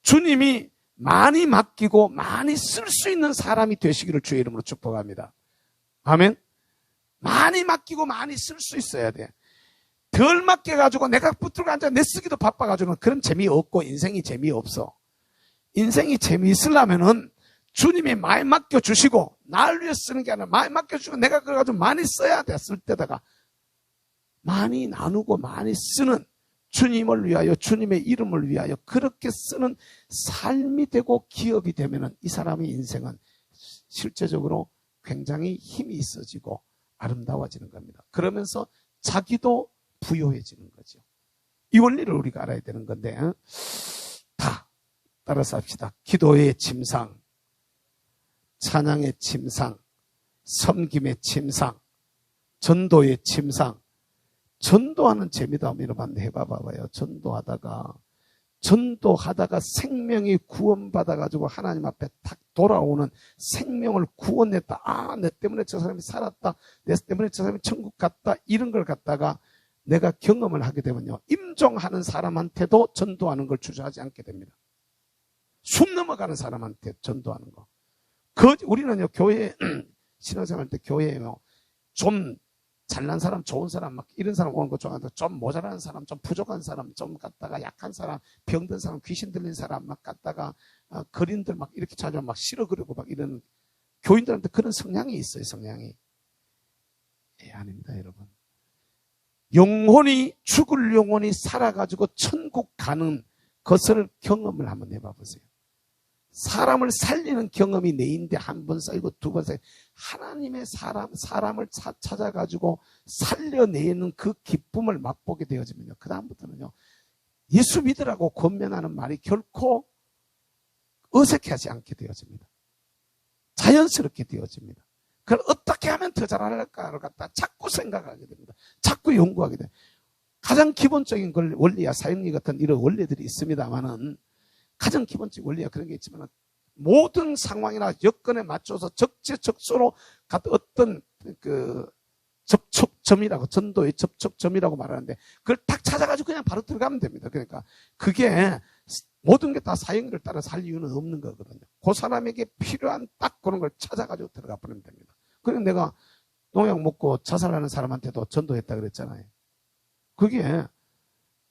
Speaker 1: 주님이 많이 맡기고 많이 쓸 수 있는 사람이 되시기를 주의 이름으로 축복합니다. 아멘. 많이 맡기고 많이 쓸 수 있어야 돼. 덜 맡겨가지고 내가 붙들고 앉아 내 쓰기도 바빠가지고는 그런 재미없고 인생이 재미없어. 인생이 재미있으려면은 주님이 많이 맡겨주시고 나를 위해 쓰는 게 아니라 많이 맡겨주시고 내가 그걸 가지고 많이 써야 돼. 쓸 때다가 많이 나누고 많이 쓰는
Speaker 2: 주님을 위하여, 주님의 이름을 위하여 그렇게 쓰는 삶이 되고 기업이 되면은 이 사람의 인생은 실제적으로 굉장히 힘이 있어지고 아름다워지는 겁니다. 그러면서 자기도 부요해지는 거죠. 이 원리를 우리가 알아야 되는 건데, 다 따라서 합시다. 기도의 침상, 찬양의 침상, 섬김의 침상, 전도의 침상. 전도하는 재미도 한번 여러분 해봐봐요. 전도하다가 생명이 구원받아가지고 하나님 앞에 탁 돌아오는 생명을 구원했다. 아, 내 때문에 저 사람이 살았다. 내 때문에 저 사람이 천국 갔다. 이런 걸 갖다가 내가 경험을 하게 되면요, 임종하는 사람한테도 전도하는 걸 주저하지 않게 됩니다. 숨 넘어가는 사람한테 전도하는 거. 우리는요, 교회, 신앙생활 때 교회에요, 좀 잘난 사람, 좋은 사람, 막 이런 사람 오는 거 좋아하는데, 좀 모자란 사람, 좀 부족한 사람, 좀 갖다가 약한 사람, 병든 사람, 귀신 들린 사람 막 갖다가 거린들 막 이렇게 찾아오면 막 싫어 그러고 막 이런 교인들한테 그런 성향이 있어요, 성향이. 예, 아닙니다, 여러분. 죽을 영혼이 살아가지고 천국 가는 것을 경험을 한번 해봐 보세요. 사람을 살리는 경험이 내인데 한 번 쌓이고 두 번 쌓이고 하나님의 사람을 찾아가지고 살려내는 그 기쁨을 맛보게 되어지면요, 그 다음부터는요, 예수 믿으라고 권면하는 말이 결코 어색하지 않게 되어집니다. 자연스럽게 되어집니다. 그걸 어떻게 하면 더 잘할까를 갖다 자꾸 생각하게 됩니다. 자꾸 연구하게 됩니다. 가장 기본적인 원리야, 사형리 같은 이런 원리들이 있습니다만은, 가장 기본적인 원리가 그런 게 있지만, 모든 상황이나 여건에 맞춰서 적재적소로 어떤 그 접촉점이라고, 전도의 접촉점이라고 말하는데, 그걸 딱 찾아가지고 그냥 바로 들어가면 됩니다. 그러니까 그게 모든 게 다 사형리를 따라서 할 이유는 없는 거거든요. 그 사람에게 필요한 딱 그런 걸 찾아가지고 들어가 버리면 됩니다. 그래서 내가 농약 먹고 자살하는 사람한테도 전도했다 그랬잖아요. 그게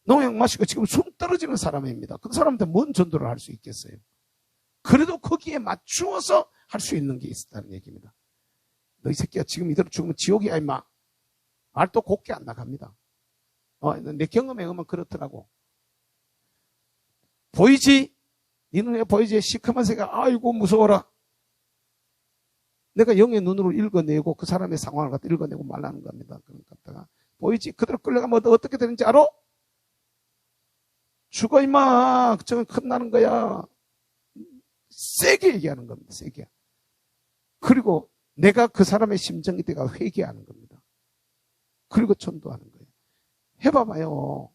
Speaker 2: 농약 마시고 지금 숨 떨어지는 사람입니다. 그 사람한테 뭔 전도를 할 수 있겠어요? 그래도 거기에 맞추어서 할 수 있는 게 있다는 얘기입니다. 너 이 새끼야 지금 이대로 죽으면 지옥이야 임마. 말도 곱게 안 나갑니다. 내 경험에 의하면 그렇더라고. 보이지? 네 눈에 보이지? 시커먼 새가 아이고 무서워라. 내가 영의 눈으로 읽어내고 그 사람의 상황을 갖다 읽어내고 말하는 겁니다. 그런 갖다가 보이지? 그대로 끌려가면 어떻게 되는지 알아? 죽어 임마. 저건 끝나는 거야. 세게 얘기하는 겁니다. 세게. 그리고 내가 그 사람의 심정이 내가 회개하는 겁니다. 그리고 전도하는 거예요. 해봐봐요.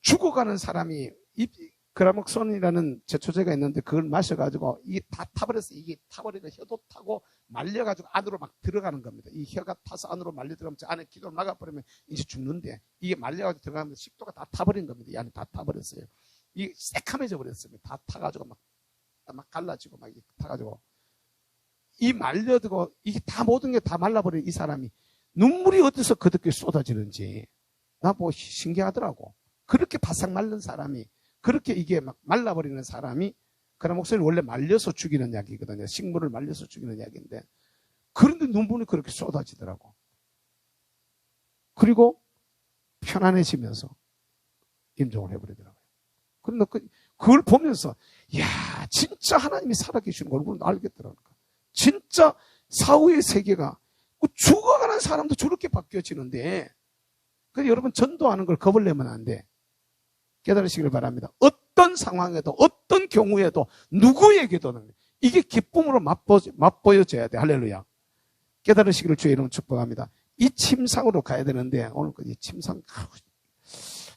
Speaker 2: 죽어가는 사람이 그라목손이라는 제초제가 있는데 그걸 마셔가지고 이게 다 타버렸어요. 이게 타버리는 혀도 타고 말려가지고 안으로 막 들어가는 겁니다. 이 혀가 타서 안으로 말려 들어가면 안에 기도를 막아버리면 이제 죽는데, 이게 말려가지고 들어가면 식도가 다 타버린 겁니다. 이 안에 다 타버렸어요. 이게 새카매져 버렸어요. 다 타가지고 막 갈라지고 막 타가지고 이 말려두고 이게 다 모든 게 다 말라버린 이 사람이 눈물이 어디서 그렇게 쏟아지는지 나 뭐 신기하더라고. 그렇게 바싹 말른 사람이, 그렇게 이게 막 말라버리는 사람이, 그런 목소리는 원래 말려서 죽이는 약이거든요. 식물을 말려서 죽이는 약인데, 그런데 눈물이 그렇게 쏟아지더라고. 그리고 편안해지면서 임종을 해버리더라고요. 그런데 그걸 보면서, 이야, 진짜 하나님이 살아계시는 걸 얼굴을 알겠더라고요. 진짜 사후의 세계가, 죽어가는 사람도 저렇게 바뀌어지는데, 그래서 여러분 전도하는 걸 겁을 내면 안 돼. 깨달으시길 바랍니다. 어떤 상황에도, 어떤 경우에도, 누구에게도 이게 기쁨으로 맛보여져야 돼. 할렐루야. 깨달으시기를 주의 이름으로 축복합니다. 이 침상으로 가야 되는데, 오늘 이 침상,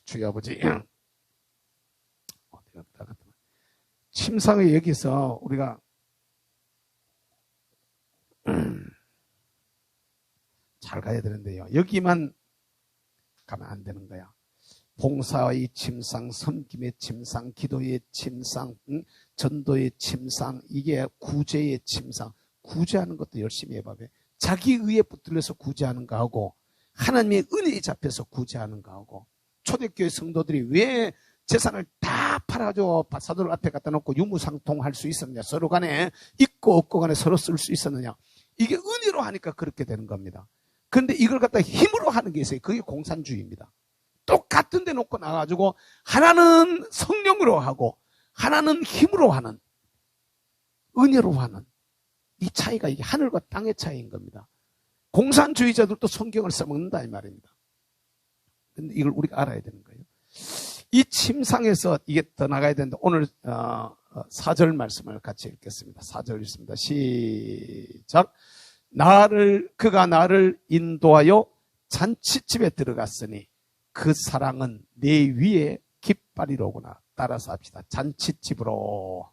Speaker 2: 주의 아버지. 침상에 여기서 우리가 잘 가야 되는데요. 여기만 가면 안 되는 거야. 봉사의 침상, 섬김의 침상, 기도의 침상, 전도의 침상, 이게 구제의 침상. 구제하는 것도 열심히 해봐요. 자기 의에 붙들려서 구제하는 거하고 하나님의 은혜에 잡혀서 구제하는 거하고, 초대교회 성도들이 왜 재산을 다 팔아줘 사도들 앞에 갖다 놓고 유무상통할 수 있었느냐, 서로 간에 있고 없고 간에 서로 쓸 수 있었느냐, 이게 은혜로 하니까 그렇게 되는 겁니다. 그런데 이걸 갖다 힘으로 하는 게 있어요. 그게 공산주의입니다. 똑같은 데 놓고 나가지고 하나는 성령으로 하고 하나는 힘으로 하는, 은혜로 하는 이 차이가 이게 하늘과 땅의 차이인 겁니다. 공산주의자들도 성경을 써먹는다 이 말입니다. 근데 이걸 우리가 알아야 되는 거예요. 이 침상에서 이게 더 나가야 되는데 오늘 4절 말씀을 같이 읽겠습니다. 4절 읽습니다. 시작. 그가 나를 인도하여 잔치집에 들어갔으니 그 사랑은 내 위에 깃발이로구나. 따라서 합시다. 잔치집으로.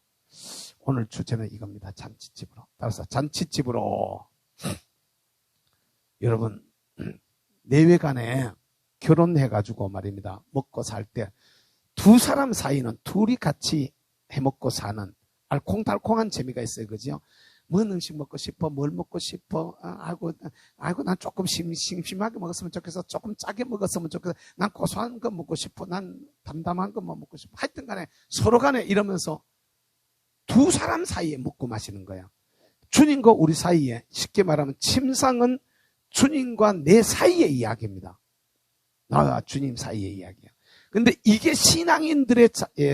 Speaker 2: 오늘 주제는 이겁니다. 잔치집으로. 따라서 잔치집으로. 여러분, 내외간에 결혼해가지고 말입니다. 먹고 살 때 두 사람 사이는 둘이 같이 해먹고 사는 알콩달콩한 재미가 있어요. 그죠? 뭔 음식 먹고 싶어? 뭘 먹고 싶어? 아이고, 난 조금 심심하게 먹었으면 좋겠어. 조금 짜게 먹었으면 좋겠어. 난 고소한 거 먹고 싶어. 난 담담한 것만 먹고 싶어. 하여튼 간에 서로 간에 이러면서 두 사람 사이에 먹고 마시는 거야. 주님과 우리 사이에, 쉽게 말하면 침상은 주님과 내 사이의 이야기입니다. 나와 주님 사이의 이야기야. 근데 이게 신앙인들의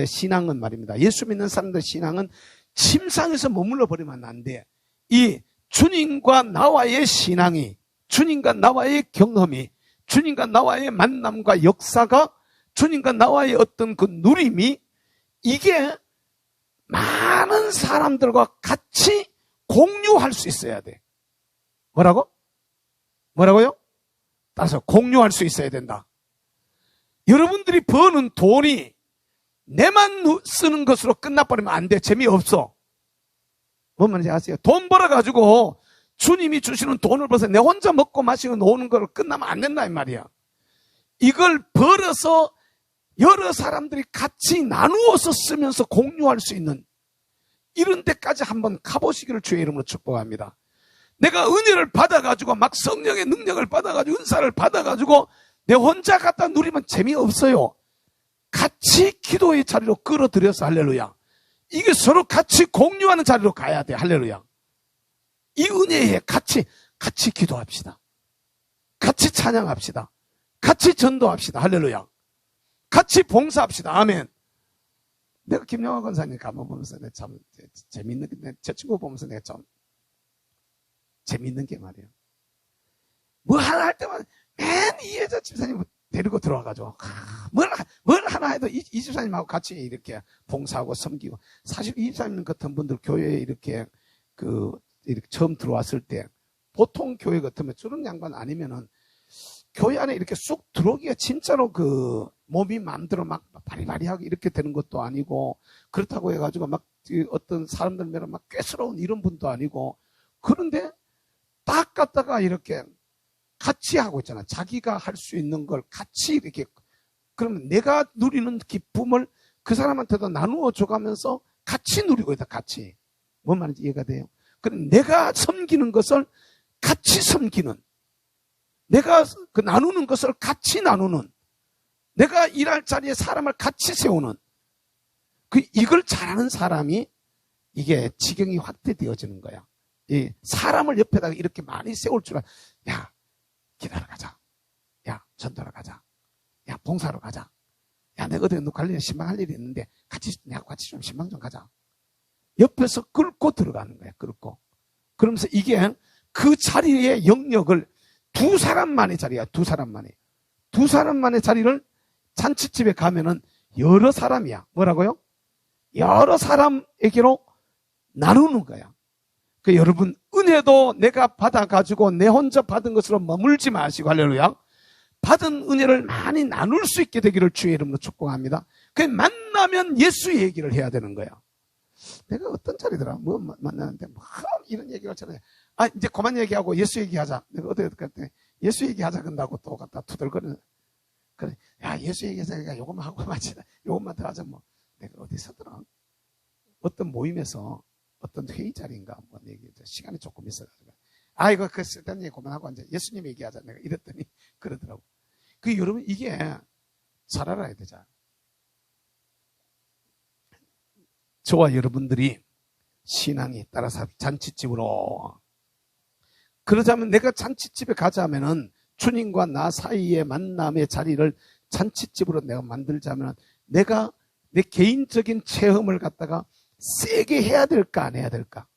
Speaker 2: 신앙은 말입니다. 예수 믿는 사람들의 신앙은 침상에서 머물러 버리면 안 돼. 이 주님과 나와의 신앙이, 주님과 나와의 경험이, 주님과 나와의 만남과 역사가, 주님과 나와의 어떤 그 누림이, 이게 많은 사람들과 같이 공유할 수 있어야 돼. 뭐라고요? 따라서 공유할 수 있어야 된다. 여러분들이 버는 돈이 내만 쓰는 것으로 끝나버리면 안 돼. 재미없어. 뭔 말인지 아세요? 돈 벌어가지고 주님이 주시는 돈을 벌어서 내 혼자 먹고 마시고 노는 걸로 끝나면 안 된다 이 말이야. 이걸 벌어서 여러 사람들이 같이 나누어서 쓰면서 공유할 수 있는 이런 데까지 한번 가보시기를 주의 이름으로 축복합니다. 내가 은혜를 받아가지고 막 성령의 능력을 받아가지고 은사를 받아가지고 내 혼자 갖다 누리면 재미없어요. 같이 기도의 자리로 끌어들여서 할렐루야. 이게 서로 같이 공유하는 자리로 가야 돼. 할렐루야. 이 은혜에 같이 기도합시다. 같이 찬양합시다. 같이 전도합시다. 할렐루야. 같이 봉사합시다. 아멘. 내가 김영하 권사님 가만 보면서 내가 참 재밌는 게, 제 친구 보면서 내가 참 재밌는 게 말이에요. 뭐 하나 할 때마다 맨 이 여자 집사님 데리고 들어와가지고 뭘 하나 해도 이 집사님하고 같이 이렇게 봉사하고 섬기고. 사실 이 집사님 같은 분들 교회에 이렇게 이렇게 처음 들어왔을 때 보통 교회 같으면 저런 양반 아니면은 교회 안에 이렇게 쑥 들어오기가 진짜로 몸이 마음대로 막 바리바리하게 이렇게 되는 것도 아니고, 그렇다고 해가지고 막 어떤 사람들 매로 막 꾀스러운 이런 분도 아니고, 그런데 딱 갖다가 이렇게 같이 하고 있잖아. 자기가 할 수 있는 걸 같이 이렇게, 그러면 내가 누리는 기쁨을 그 사람한테도 나누어 줘가면서 같이 누리고 있다. 같이. 뭔 말인지 이해가 돼요? 그럼 내가 섬기는 것을 같이 섬기는, 내가 나누는 것을 같이 나누는, 내가 일할 자리에 사람을 같이 세우는, 이걸 잘하는 사람이 이게 지경이 확대되어지는 거야. 이 사람을 옆에다가 이렇게 많이 세울 줄 야, 기다려 가자. 야, 전도하러 가자. 야, 봉사하러 가자. 야, 내가 어디 관리에 신방 할 일이 있는데 내가 같이 좀 신방 좀 가자. 옆에서 끌고 들어가는 거야. 끌고. 그러면서 이게 그 자리의 영역을 두 사람만의 자리야. 두 사람만의 자리를 잔치집에 가면은 여러 사람이야. 뭐라고요? 여러 사람에게로 나누는 거야. 여러분, 은혜도 내가 받아가지고 내 혼자 받은 것으로 머물지 마시고, 할렐루야. 받은 은혜를 많이 나눌 수 있게 되기를 주의 이름으로 축복합니다. 만나면 예수 얘기를 해야 되는 거야. 내가 어떤 자리더라? 뭐 만나는데 이런 얘기를 하잖아요. 이제 그만 얘기하고 예수 얘기하자. 내가 어디 갔더니 예수 얘기하자 근다고 또 갖다 투덜거리는. 그래, 야, 예수 얘기하자. 요것만 하고 마치다. 요것만 더 하자. 뭐 내가 어디 서더라? 어떤 모임에서 어떤 회의 자리인가 한번 얘기했죠. 시간이 조금 있어가지고. 이거 쓸데없는 얘기 그만하고 이제 예수님 얘기하자. 내가 이랬더니 그러더라고. 여러분, 이게 잘 알아야 되잖아. 저와 여러분들이 신앙이 따라서 잔치집으로, 그러자면 내가 잔치집에 가자면은 주님과 나 사이의 만남의 자리를 잔치집으로 내가 만들자면 내가 내 개인적인 체험을 갖다가 세게 해야 될까 안 해야 될까?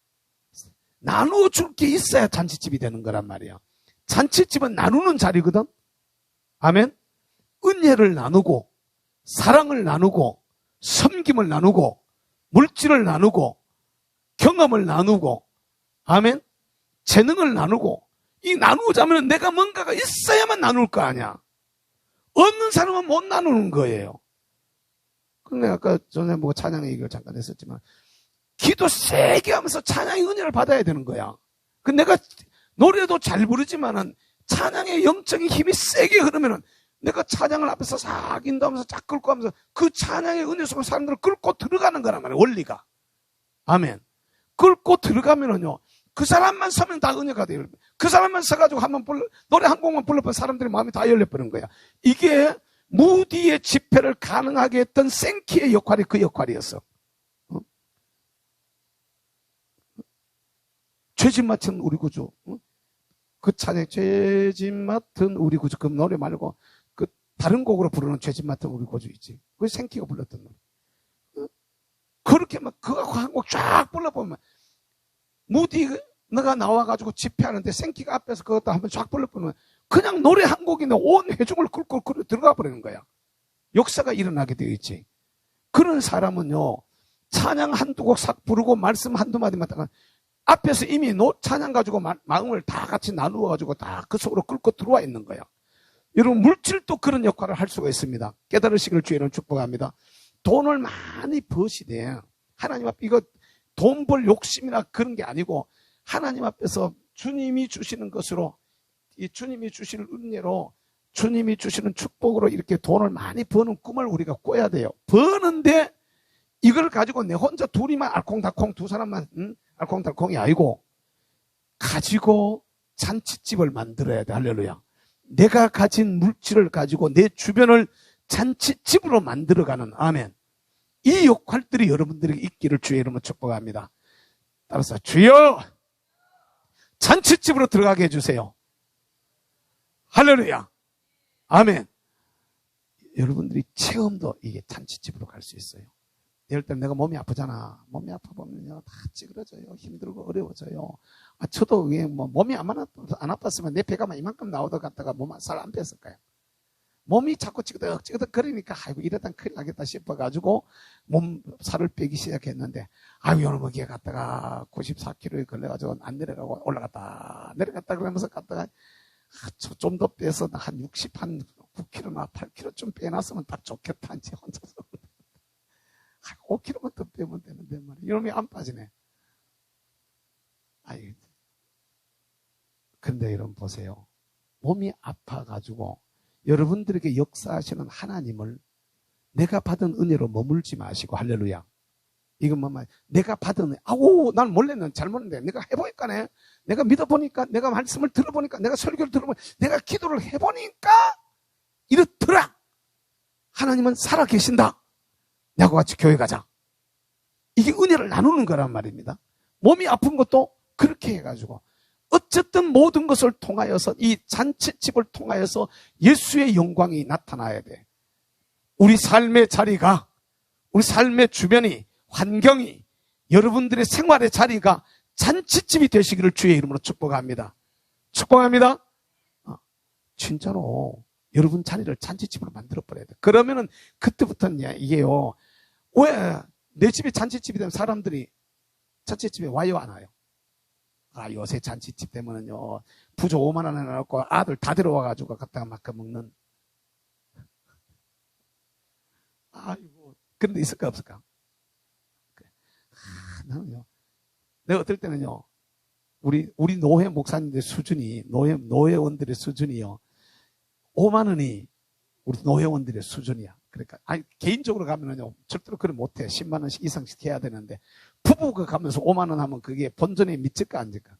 Speaker 2: 나눠줄 게 있어야 잔치집이 되는 거란 말이야. 잔치집은 나누는 자리거든. 아멘. 은혜를 나누고 사랑을 나누고 섬김을 나누고 물질을 나누고 경험을 나누고 아멘. 재능을 나누고 이 나누자면 내가 뭔가가 있어야만 나눌 거 아니야. 없는 사람은 못 나누는 거예요. 근데 아까 전에 뭐 찬양 얘기를 잠깐 했었지만 기도 세게 하면서 찬양의 은혜를 받아야 되는 거야. 그 내가 노래도 잘 부르지만은 찬양의 영적인 힘이 세게 흐르면은 내가 찬양을 앞에서 싹 인도하면서 쫙 끌고 하면서 그 찬양의 은혜 속에 사람들을 끌고 들어가는 거란 말이야, 원리가. 아멘. 끌고 들어가면은요, 그 사람만 서면 다 은혜가 돼요. 그 사람만 서가지고 노래 한 곡만 불러보면 사람들의 마음이 다 열려버린 거야. 이게 무디의 집회를 가능하게 했던 생키의 역할이 그 역할이었어. 죄짐 맡은 우리 구주. 그 찬양, 죄짐 맡은 우리 구주. 그 노래 말고, 그 다른 곡으로 부르는 죄짐 맡은 우리 구주 있지. 그 생키가 불렀던 노래. 그렇게 막, 그거 한 곡 쫙 불러보면, 무디가 나와가지고 집회하는데 생키가 앞에서 그것도 한번 쫙 불러보면, 그냥 노래 한 곡인데 온 회중을 끌고 들어가 버리는 거야. 역사가 일어나게 되어 있지. 그런 사람은요, 찬양 한두 곡 싹 부르고 말씀 한두 마디만 다가 앞에서 이미 찬양 가지고 마음을 다 같이 나누어가지고 다 그 속으로 끌고 들어와 있는 거야. 여러분, 물질도 그런 역할을 할 수가 있습니다. 깨달으시길 주의는 축복합니다. 돈을 많이 버시되, 하나님 앞에 이거 돈 벌 욕심이나 그런 게 아니고, 하나님 앞에서 주님이 주시는 것으로, 이 주님이 주시는 은혜로, 주님이 주시는 축복으로 이렇게 돈을 많이 버는 꿈을 우리가 꿔야 돼요. 버는데, 이걸 가지고 내 혼자 둘이만 알콩달콩 두 사람만, 알콩달콩이 아니고, 가지고 잔치집을 만들어야 돼. 할렐루야. 내가 가진 물질을 가지고 내 주변을 잔치집으로 만들어가는, 아멘. 이 역할들이 여러분들에게 있기를 주의 이름으로 축복합니다. 따라서 주여, 잔치집으로 들어가게 해주세요. 할렐루야. 아멘. 여러분들이 체험도 이게 잔치집으로 갈 수 있어요. 예를 들면 내가 몸이 아프잖아. 몸이 아파 보면요, 다 찌그러져요. 힘들고 어려워져요. 저도 몸이 안 아팠으면 내 배가 이만큼 나오다 갔다가 몸 살 안 뺐을 거예요. 몸이 자꾸 찌그덕 거리니까 아이고 이러다 큰일 나겠다 싶어가지고 몸 살을 빼기 시작했는데, 아이고 요놈의 게 갔다가 94kg에 걸려가지고 안 내려가고 올라갔다 그러면서 갔다가 좀 더 빼서 한 9kg나 8kg 빼놨으면 딱 좋겠다 이제 혼자서. 5kg만 더 빼면 되는데 말이야. 이놈이 안 빠지네. 아이, 근데 여러분 보세요. 몸이 아파가지고 여러분들에게 역사하시는 하나님을 내가 받은 은혜로 머물지 마시고, 할렐루야. 이건 뭐 내가 받은, 난 몰랐는 잘못했는데 내가 해보니까네. 내가 믿어보니까, 내가 말씀을 들어보니까, 내가 설교를 들어보니까, 내가 기도를 해보니까 이렇더라. 하나님은 살아계신다. 야구 같이 교회 가자. 이게 은혜를 나누는 거란 말입니다. 몸이 아픈 것도 그렇게 해가지고 어쨌든 모든 것을 통하여서, 이 잔치집을 통하여서 예수의 영광이 나타나야 돼. 우리 삶의 자리가, 우리 삶의 주변이, 환경이, 여러분들의 생활의 자리가 잔치집이 되시기를 주의 이름으로 축복합니다. 축복합니다. 진짜로 여러분 자리를 잔치집으로 만들어버려야 돼. 그러면은 그때부터는 이게요, 왜 내 집이 잔치집이 되면 사람들이 잔치집에 와요 안 와요? 요새 잔치집 되면은요, 부조 5만 원 해놓고 아들 다 데려와가지고 갖다가 막 먹는. 아이고, 그런데 있을까 없을까? 나는요, 내가 어떨 때는요, 우리 노회 목사님들 수준이, 노회원들의 수준이요, 5만 원이 우리 노회원들의 수준이야. 그러니까, 개인적으로 가면은요, 절대로 그걸 못해. 10만 원씩 이상씩 해야 되는데, 부부가 가면서 5만 원 하면 그게 본전에 미칠까, 안 질까?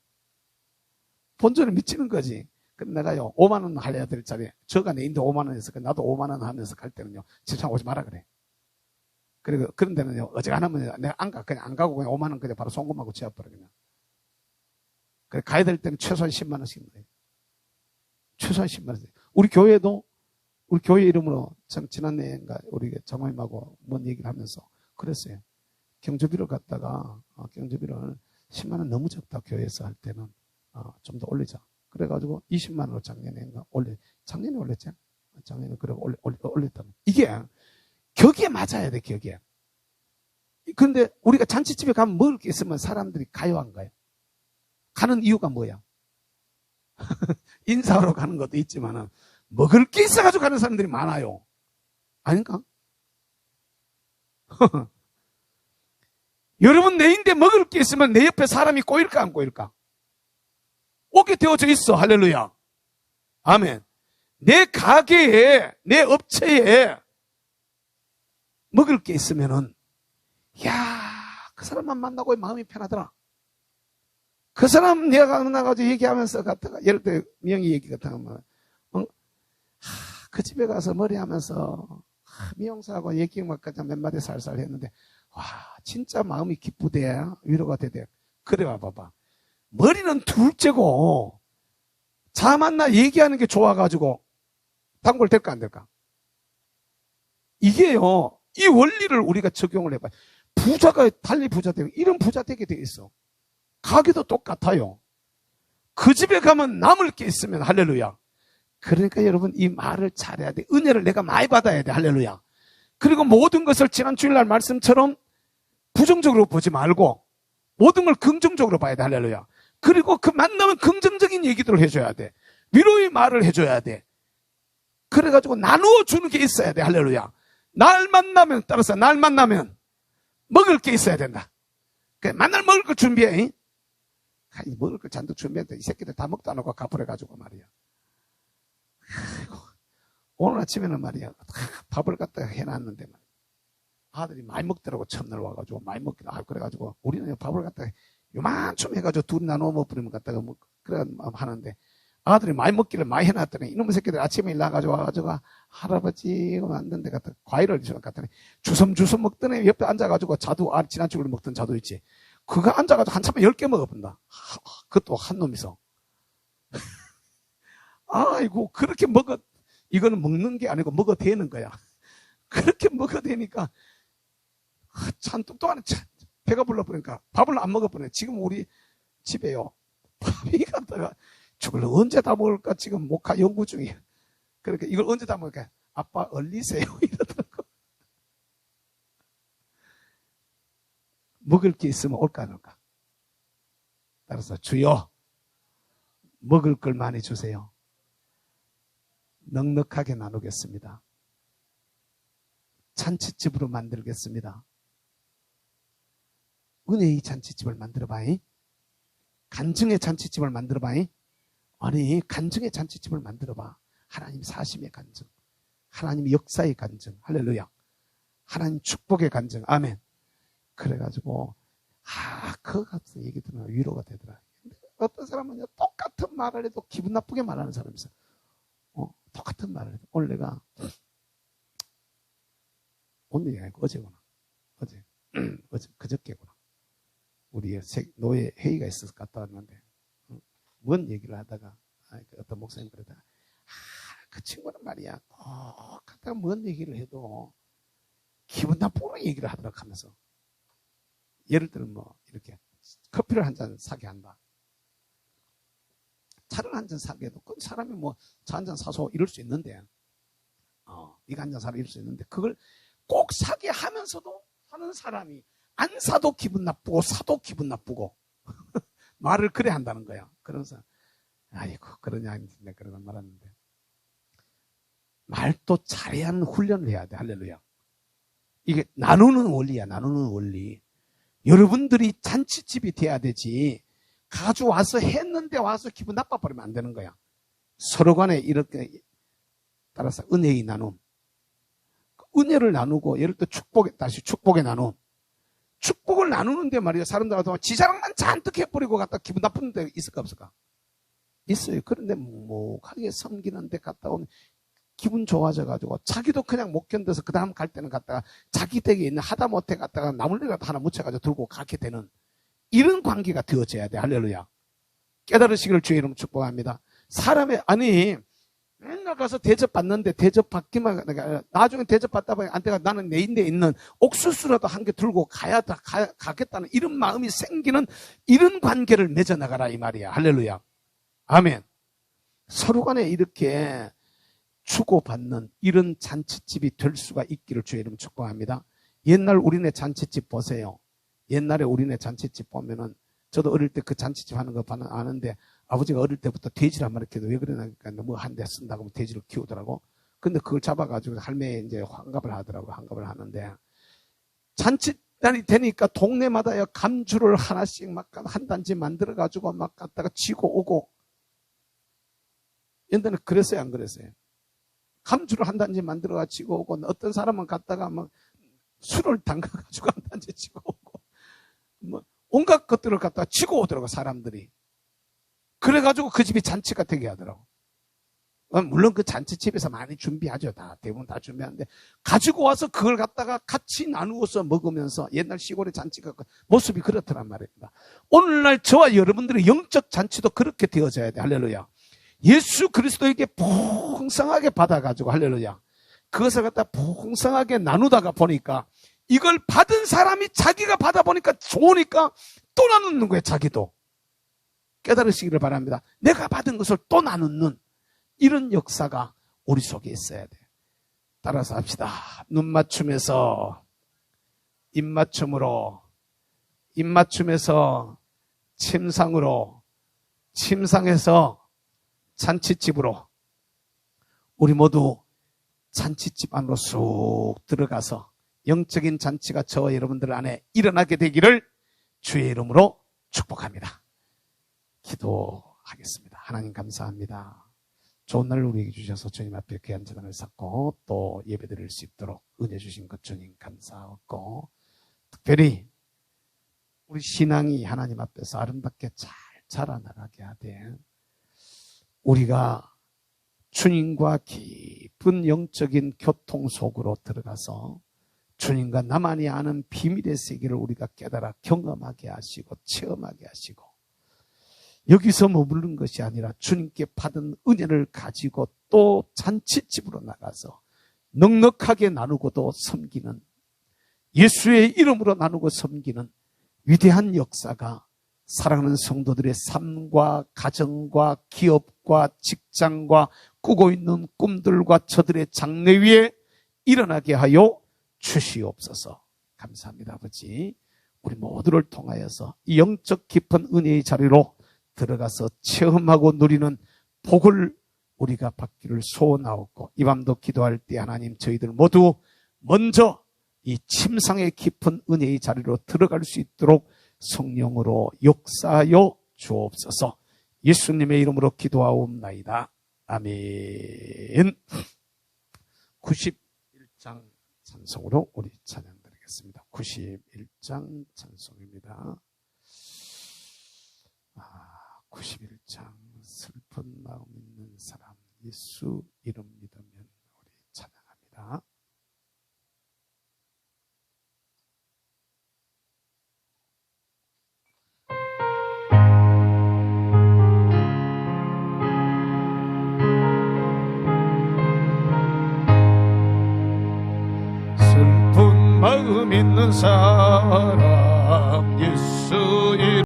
Speaker 2: 본전에 미치는 거지. 그럼 내가요, 5만 원 할래야 될 자리에, 저가 내인데 5만 원 했으니까 나도 5만 원 하면서 갈 때는요, 집상 오지 마라 그래. 그리고 그런 데는요, 어지간하면 내가 그냥 안 가고 그냥 5만 원 그냥 바로 송금하고 지어버려, 그냥. 그래, 가야 될 때는 최소한 10만 원씩 넣어요. 최소한 10만 원씩. 우리 교회도 우리 교회 이름으로 지난해인가 우리 장모님하고 뭔 얘기를 하면서 그랬어요. 경조비를 갖다가 경조비를 10만 원 너무 적다. 교회에서 할 때는 좀 더 올리자. 그래가지고 20만 원으로 작년에 올렸지? 작년에 그래 올렸다면 이게 격에 맞아야 돼. 격에. 근데 우리가 잔치집에 가면 먹을 게 있으면 사람들이 가요 안 가요? 가는 이유가 뭐야? 인사하러 가는 것도 있지만은 먹을 게 있어가지고 가는 사람들이 많아요. 아닌가? 여러분 내인데 먹을 게 있으면 내 옆에 사람이 꼬일까 안 꼬일까? 오게 되어져 있어. 할렐루야. 아멘. 내 가게에 내 업체에 먹을 게 있으면은 그 사람만 만나고 마음이 편하더라. 그 사람 내가 만나가지고 얘기하면서 갔다가 예를 들어 미영이 얘기 같은 거 그 집에 가서 머리하면서 미용사하고 얘기 몇 마디 살살 했는데 와 진짜 마음이 기쁘대. 위로가 되대. 그래 봐봐. 머리는 둘째고 자 만나 얘기하는 게 좋아가지고 단골 될까 안 될까? 이게요. 이 원리를 우리가 적용을 해봐요. 부자가 달리 부자 되고 이런 부자 되게 돼 있어. 가게도 똑같아요. 그 집에 가면 남을 게 있으면 할렐루야. 그러니까 여러분 이 말을 잘해야 돼. 은혜를 내가 많이 받아야 돼. 할렐루야. 그리고 모든 것을 지난 주일날 말씀처럼 부정적으로 보지 말고 모든 걸 긍정적으로 봐야 돼. 할렐루야. 그리고 그 만나면 긍정적인 얘기들을 해줘야 돼. 위로의 말을 해줘야 돼. 그래가지고 나누어 주는 게 있어야 돼. 할렐루야. 날 만나면 먹을 게 있어야 된다. 만날 먹을 걸 준비해. 먹을 걸 잔뜩 준비했다. 이 새끼들 다 먹도 안 하고 가버려가지고 말이야. 오늘 아침에는 말이야. 밥을 갖다가 해놨는데 아들이 많이 먹더라고. 첫날 와가지고 많이 먹기도 하고 그래가지고 우리는 밥을 갖다가 요만큼 해가지고 둘이 나눠 먹으면 갖다가 그래 하는데 아들이 많이 먹기를 많이 해놨더니 이놈의 새끼들 아침에 일나가지고 와가지고 할아버지 만드는데 갖다 과일을 갖더니 주섬주섬 먹더니 옆에 앉아가지고 자두 지난주에 먹던 자두 있지. 그거 앉아가지고 한참에 10개 먹어본다. 그것도 한 놈이서. 아이고 그렇게 이거는 먹는 게 아니고 먹어대는 거야. 그렇게 먹어대니까 참 똑똑하네. 배가 불러버리니까 밥을 안 먹어버리네. 지금 우리 집에요. 밥이 갔다가 저걸 언제 다 먹을까 지금 목화 연구 중이야. 그러니까 이걸 언제 다 먹을까? 아빠 얼리세요. 이러더라고. 먹을 게 있으면 올까 안 올까? 따라서 주여 먹을 걸 많이 주세요. 넉넉하게 나누겠습니다. 잔치집으로 만들겠습니다. 은혜의 잔치집을 만들어봐잉. 간증의 잔치집을 만들어봐잉. 아니 간증의 잔치집을 만들어봐. 하나님 사심의 간증, 하나님 역사의 간증, 할렐루야. 하나님 축복의 간증, 아멘. 그래가지고 그거 같은 얘기 들으면 위로가 되더라. 근데 어떤 사람은 똑같은 말을 해도 기분 나쁘게 말하는 사람이 있어. 똑같은 말을 해도 오늘 내가 오늘이 아니고 어제구나. 어제 그저께구나. 우리 노예 회의가 있어서 갔다 왔는데 뭔 얘기를 하다가 어떤 목사님 그러다가 그 친구는 말이야 똑같다가 뭔 얘기를 해도 기분 나쁘게 얘기를 하더라고 하면서 예를 들면 이렇게 커피를 한 잔 사게 한다. 차를 한 잔 사게 해도 그 사람이 차 한 잔 사서 이럴 수 있는데 이거 한 잔 사라 이럴 수 있는데 그걸 꼭 사게 하면서도 하는 사람이 안 사도 기분 나쁘고 사도 기분 나쁘고 말을 그래 한다는 거야. 그러면서 아이고 그러냐 했는데 그러고 말았는데 말도 잘해야 하는 훈련을 해야 돼. 할렐루야. 이게 나누는 원리야. 나누는 원리. 여러분들이 잔치집이 돼야 되지 가져와서 했는데 와서 기분 나빠버리면 안 되는 거야. 서로 간에 이렇게 따라서 은혜의 나눔. 은혜를 나누고 예를 들어 다시 축복의 나눔. 축복을 나누는데 말이야. 사람들하고 지 자랑만 잔뜩 해버리고 갔다 기분 나쁜 데 있을까 없을까? 있어요. 그런데 묵묵하게 섬기는 데 갔다 오면 기분 좋아져가지고 자기도 그냥 못 견뎌서 그 다음 갈 때는 갔다가 자기 댁에 있는 하다못해 갔다가 나물이라도 하나 묻혀가지고 들고 가게 되는 이런 관계가 되어져야 돼. 할렐루야. 깨달으시기를 주의 이름으로 축복합니다. 맨날 가서 대접받는데 대접받기만, 나중에 대접받다 보니 안돼가 나는 내 인대에 있는 옥수수라도 한 개 들고 가겠다는 이런 마음이 생기는 이런 관계를 맺어나가라 이 말이야. 할렐루야. 아멘. 서로 간에 이렇게 주고받는 이런 잔치집이 될 수가 있기를 주의 이름 축복합니다. 옛날 우리네 잔치집 보세요. 옛날에 우리네 잔치집 보면은 저도 어릴 때 그 잔치집 하는 거 아는데 아버지가 어릴 때부터 돼지를 한 마리 키워도 왜 그러냐니까 뭐 한 대 쓴다고 돼지를 키우더라고. 근데 그걸 잡아가지고 할매에 이제 환갑을 하더라고. 환갑을 하는데 잔치날이 되니까 동네마다 감주를 하나씩 막 한 단지 만들어가지고 막 갖다가 쥐고 오고. 옛날에 그랬어요, 안 그랬어요? 감주를 한 단지 만들어가지고 쥐고 오고 어떤 사람은 갖다가 막 술을 담가가지고 한 단지 쥐고 오고 뭐 온갖 것들을 갖다가 쥐고 오더라고 사람들이. 그래가지고 그 집이 잔치가 되게 하더라고. 물론 그 잔치집에서 많이 준비하죠. 대부분 다 준비하는데 가지고 와서 그걸 갖다가 같이 나누어서 먹으면서 옛날 시골의 잔치가 모습이 그렇더란 말입니다. 오늘날 저와 여러분들의 영적 잔치도 그렇게 되어져야 돼. 할렐루야. 예수 그리스도에게 풍성하게 받아가지고 할렐루야. 그것을 갖다 풍성하게 나누다가 보니까 이걸 받은 사람이 자기가 받아보니까 좋으니까 또 나누는 거예요. 자기도. 깨달으시기를 바랍니다. 내가 받은 것을 또 나누는 이런 역사가 우리 속에 있어야 돼. 따라서 합시다. 눈 맞춤에서 입맞춤으로, 입맞춤에서 침상으로, 침상에서 잔치집으로 우리 모두 잔치집 안으로 쑥 들어가서 영적인 잔치가 저와 여러분들 안에 일어나게 되기를 주의 이름으로 축복합니다. 기도하겠습니다. 하나님 감사합니다. 좋은 날을 우리에게 주셔서 주님 앞에 귀한 재단을 쌓고 또 예배드릴 수 있도록 은혜 주신 것 주님 감사하고, 특별히 우리 신앙이 하나님 앞에서 아름답게 잘 자라나가게 하되 우리가 주님과 깊은 영적인 교통 속으로 들어가서 주님과 나만이 아는 비밀의 세계를 우리가 깨달아 경험하게 하시고 체험하게 하시고, 여기서 머무른 것이 아니라 주님께 받은 은혜를 가지고 또 잔치집으로 나가서 넉넉하게 나누고도 섬기는, 예수의 이름으로 나누고 섬기는 위대한 역사가 사랑하는 성도들의 삶과 가정과 기업과 직장과 꾸고 있는 꿈들과 저들의 장래 위에 일어나게 하여 주시옵소서. 감사합니다. 아버지, 우리 모두를 통하여서 이 영적 깊은 은혜의 자리로 들어가서 체험하고 누리는 복을 우리가 받기를 소원하옵고, 이 밤도 기도할 때 하나님 저희들 모두 먼저 이 침상의 깊은 은혜의 자리로 들어갈 수 있도록 성령으로 역사하여 주옵소서. 예수님의 이름으로 기도하옵나이다. 아멘. 91장 찬송으로 우리 찬양 드리겠습니다. 91장 찬송입니다. 91장 슬픈 마음 있는 사람, 예수 이름 믿으면 우리 찬양합니다. 슬픈 마음 있는 사람,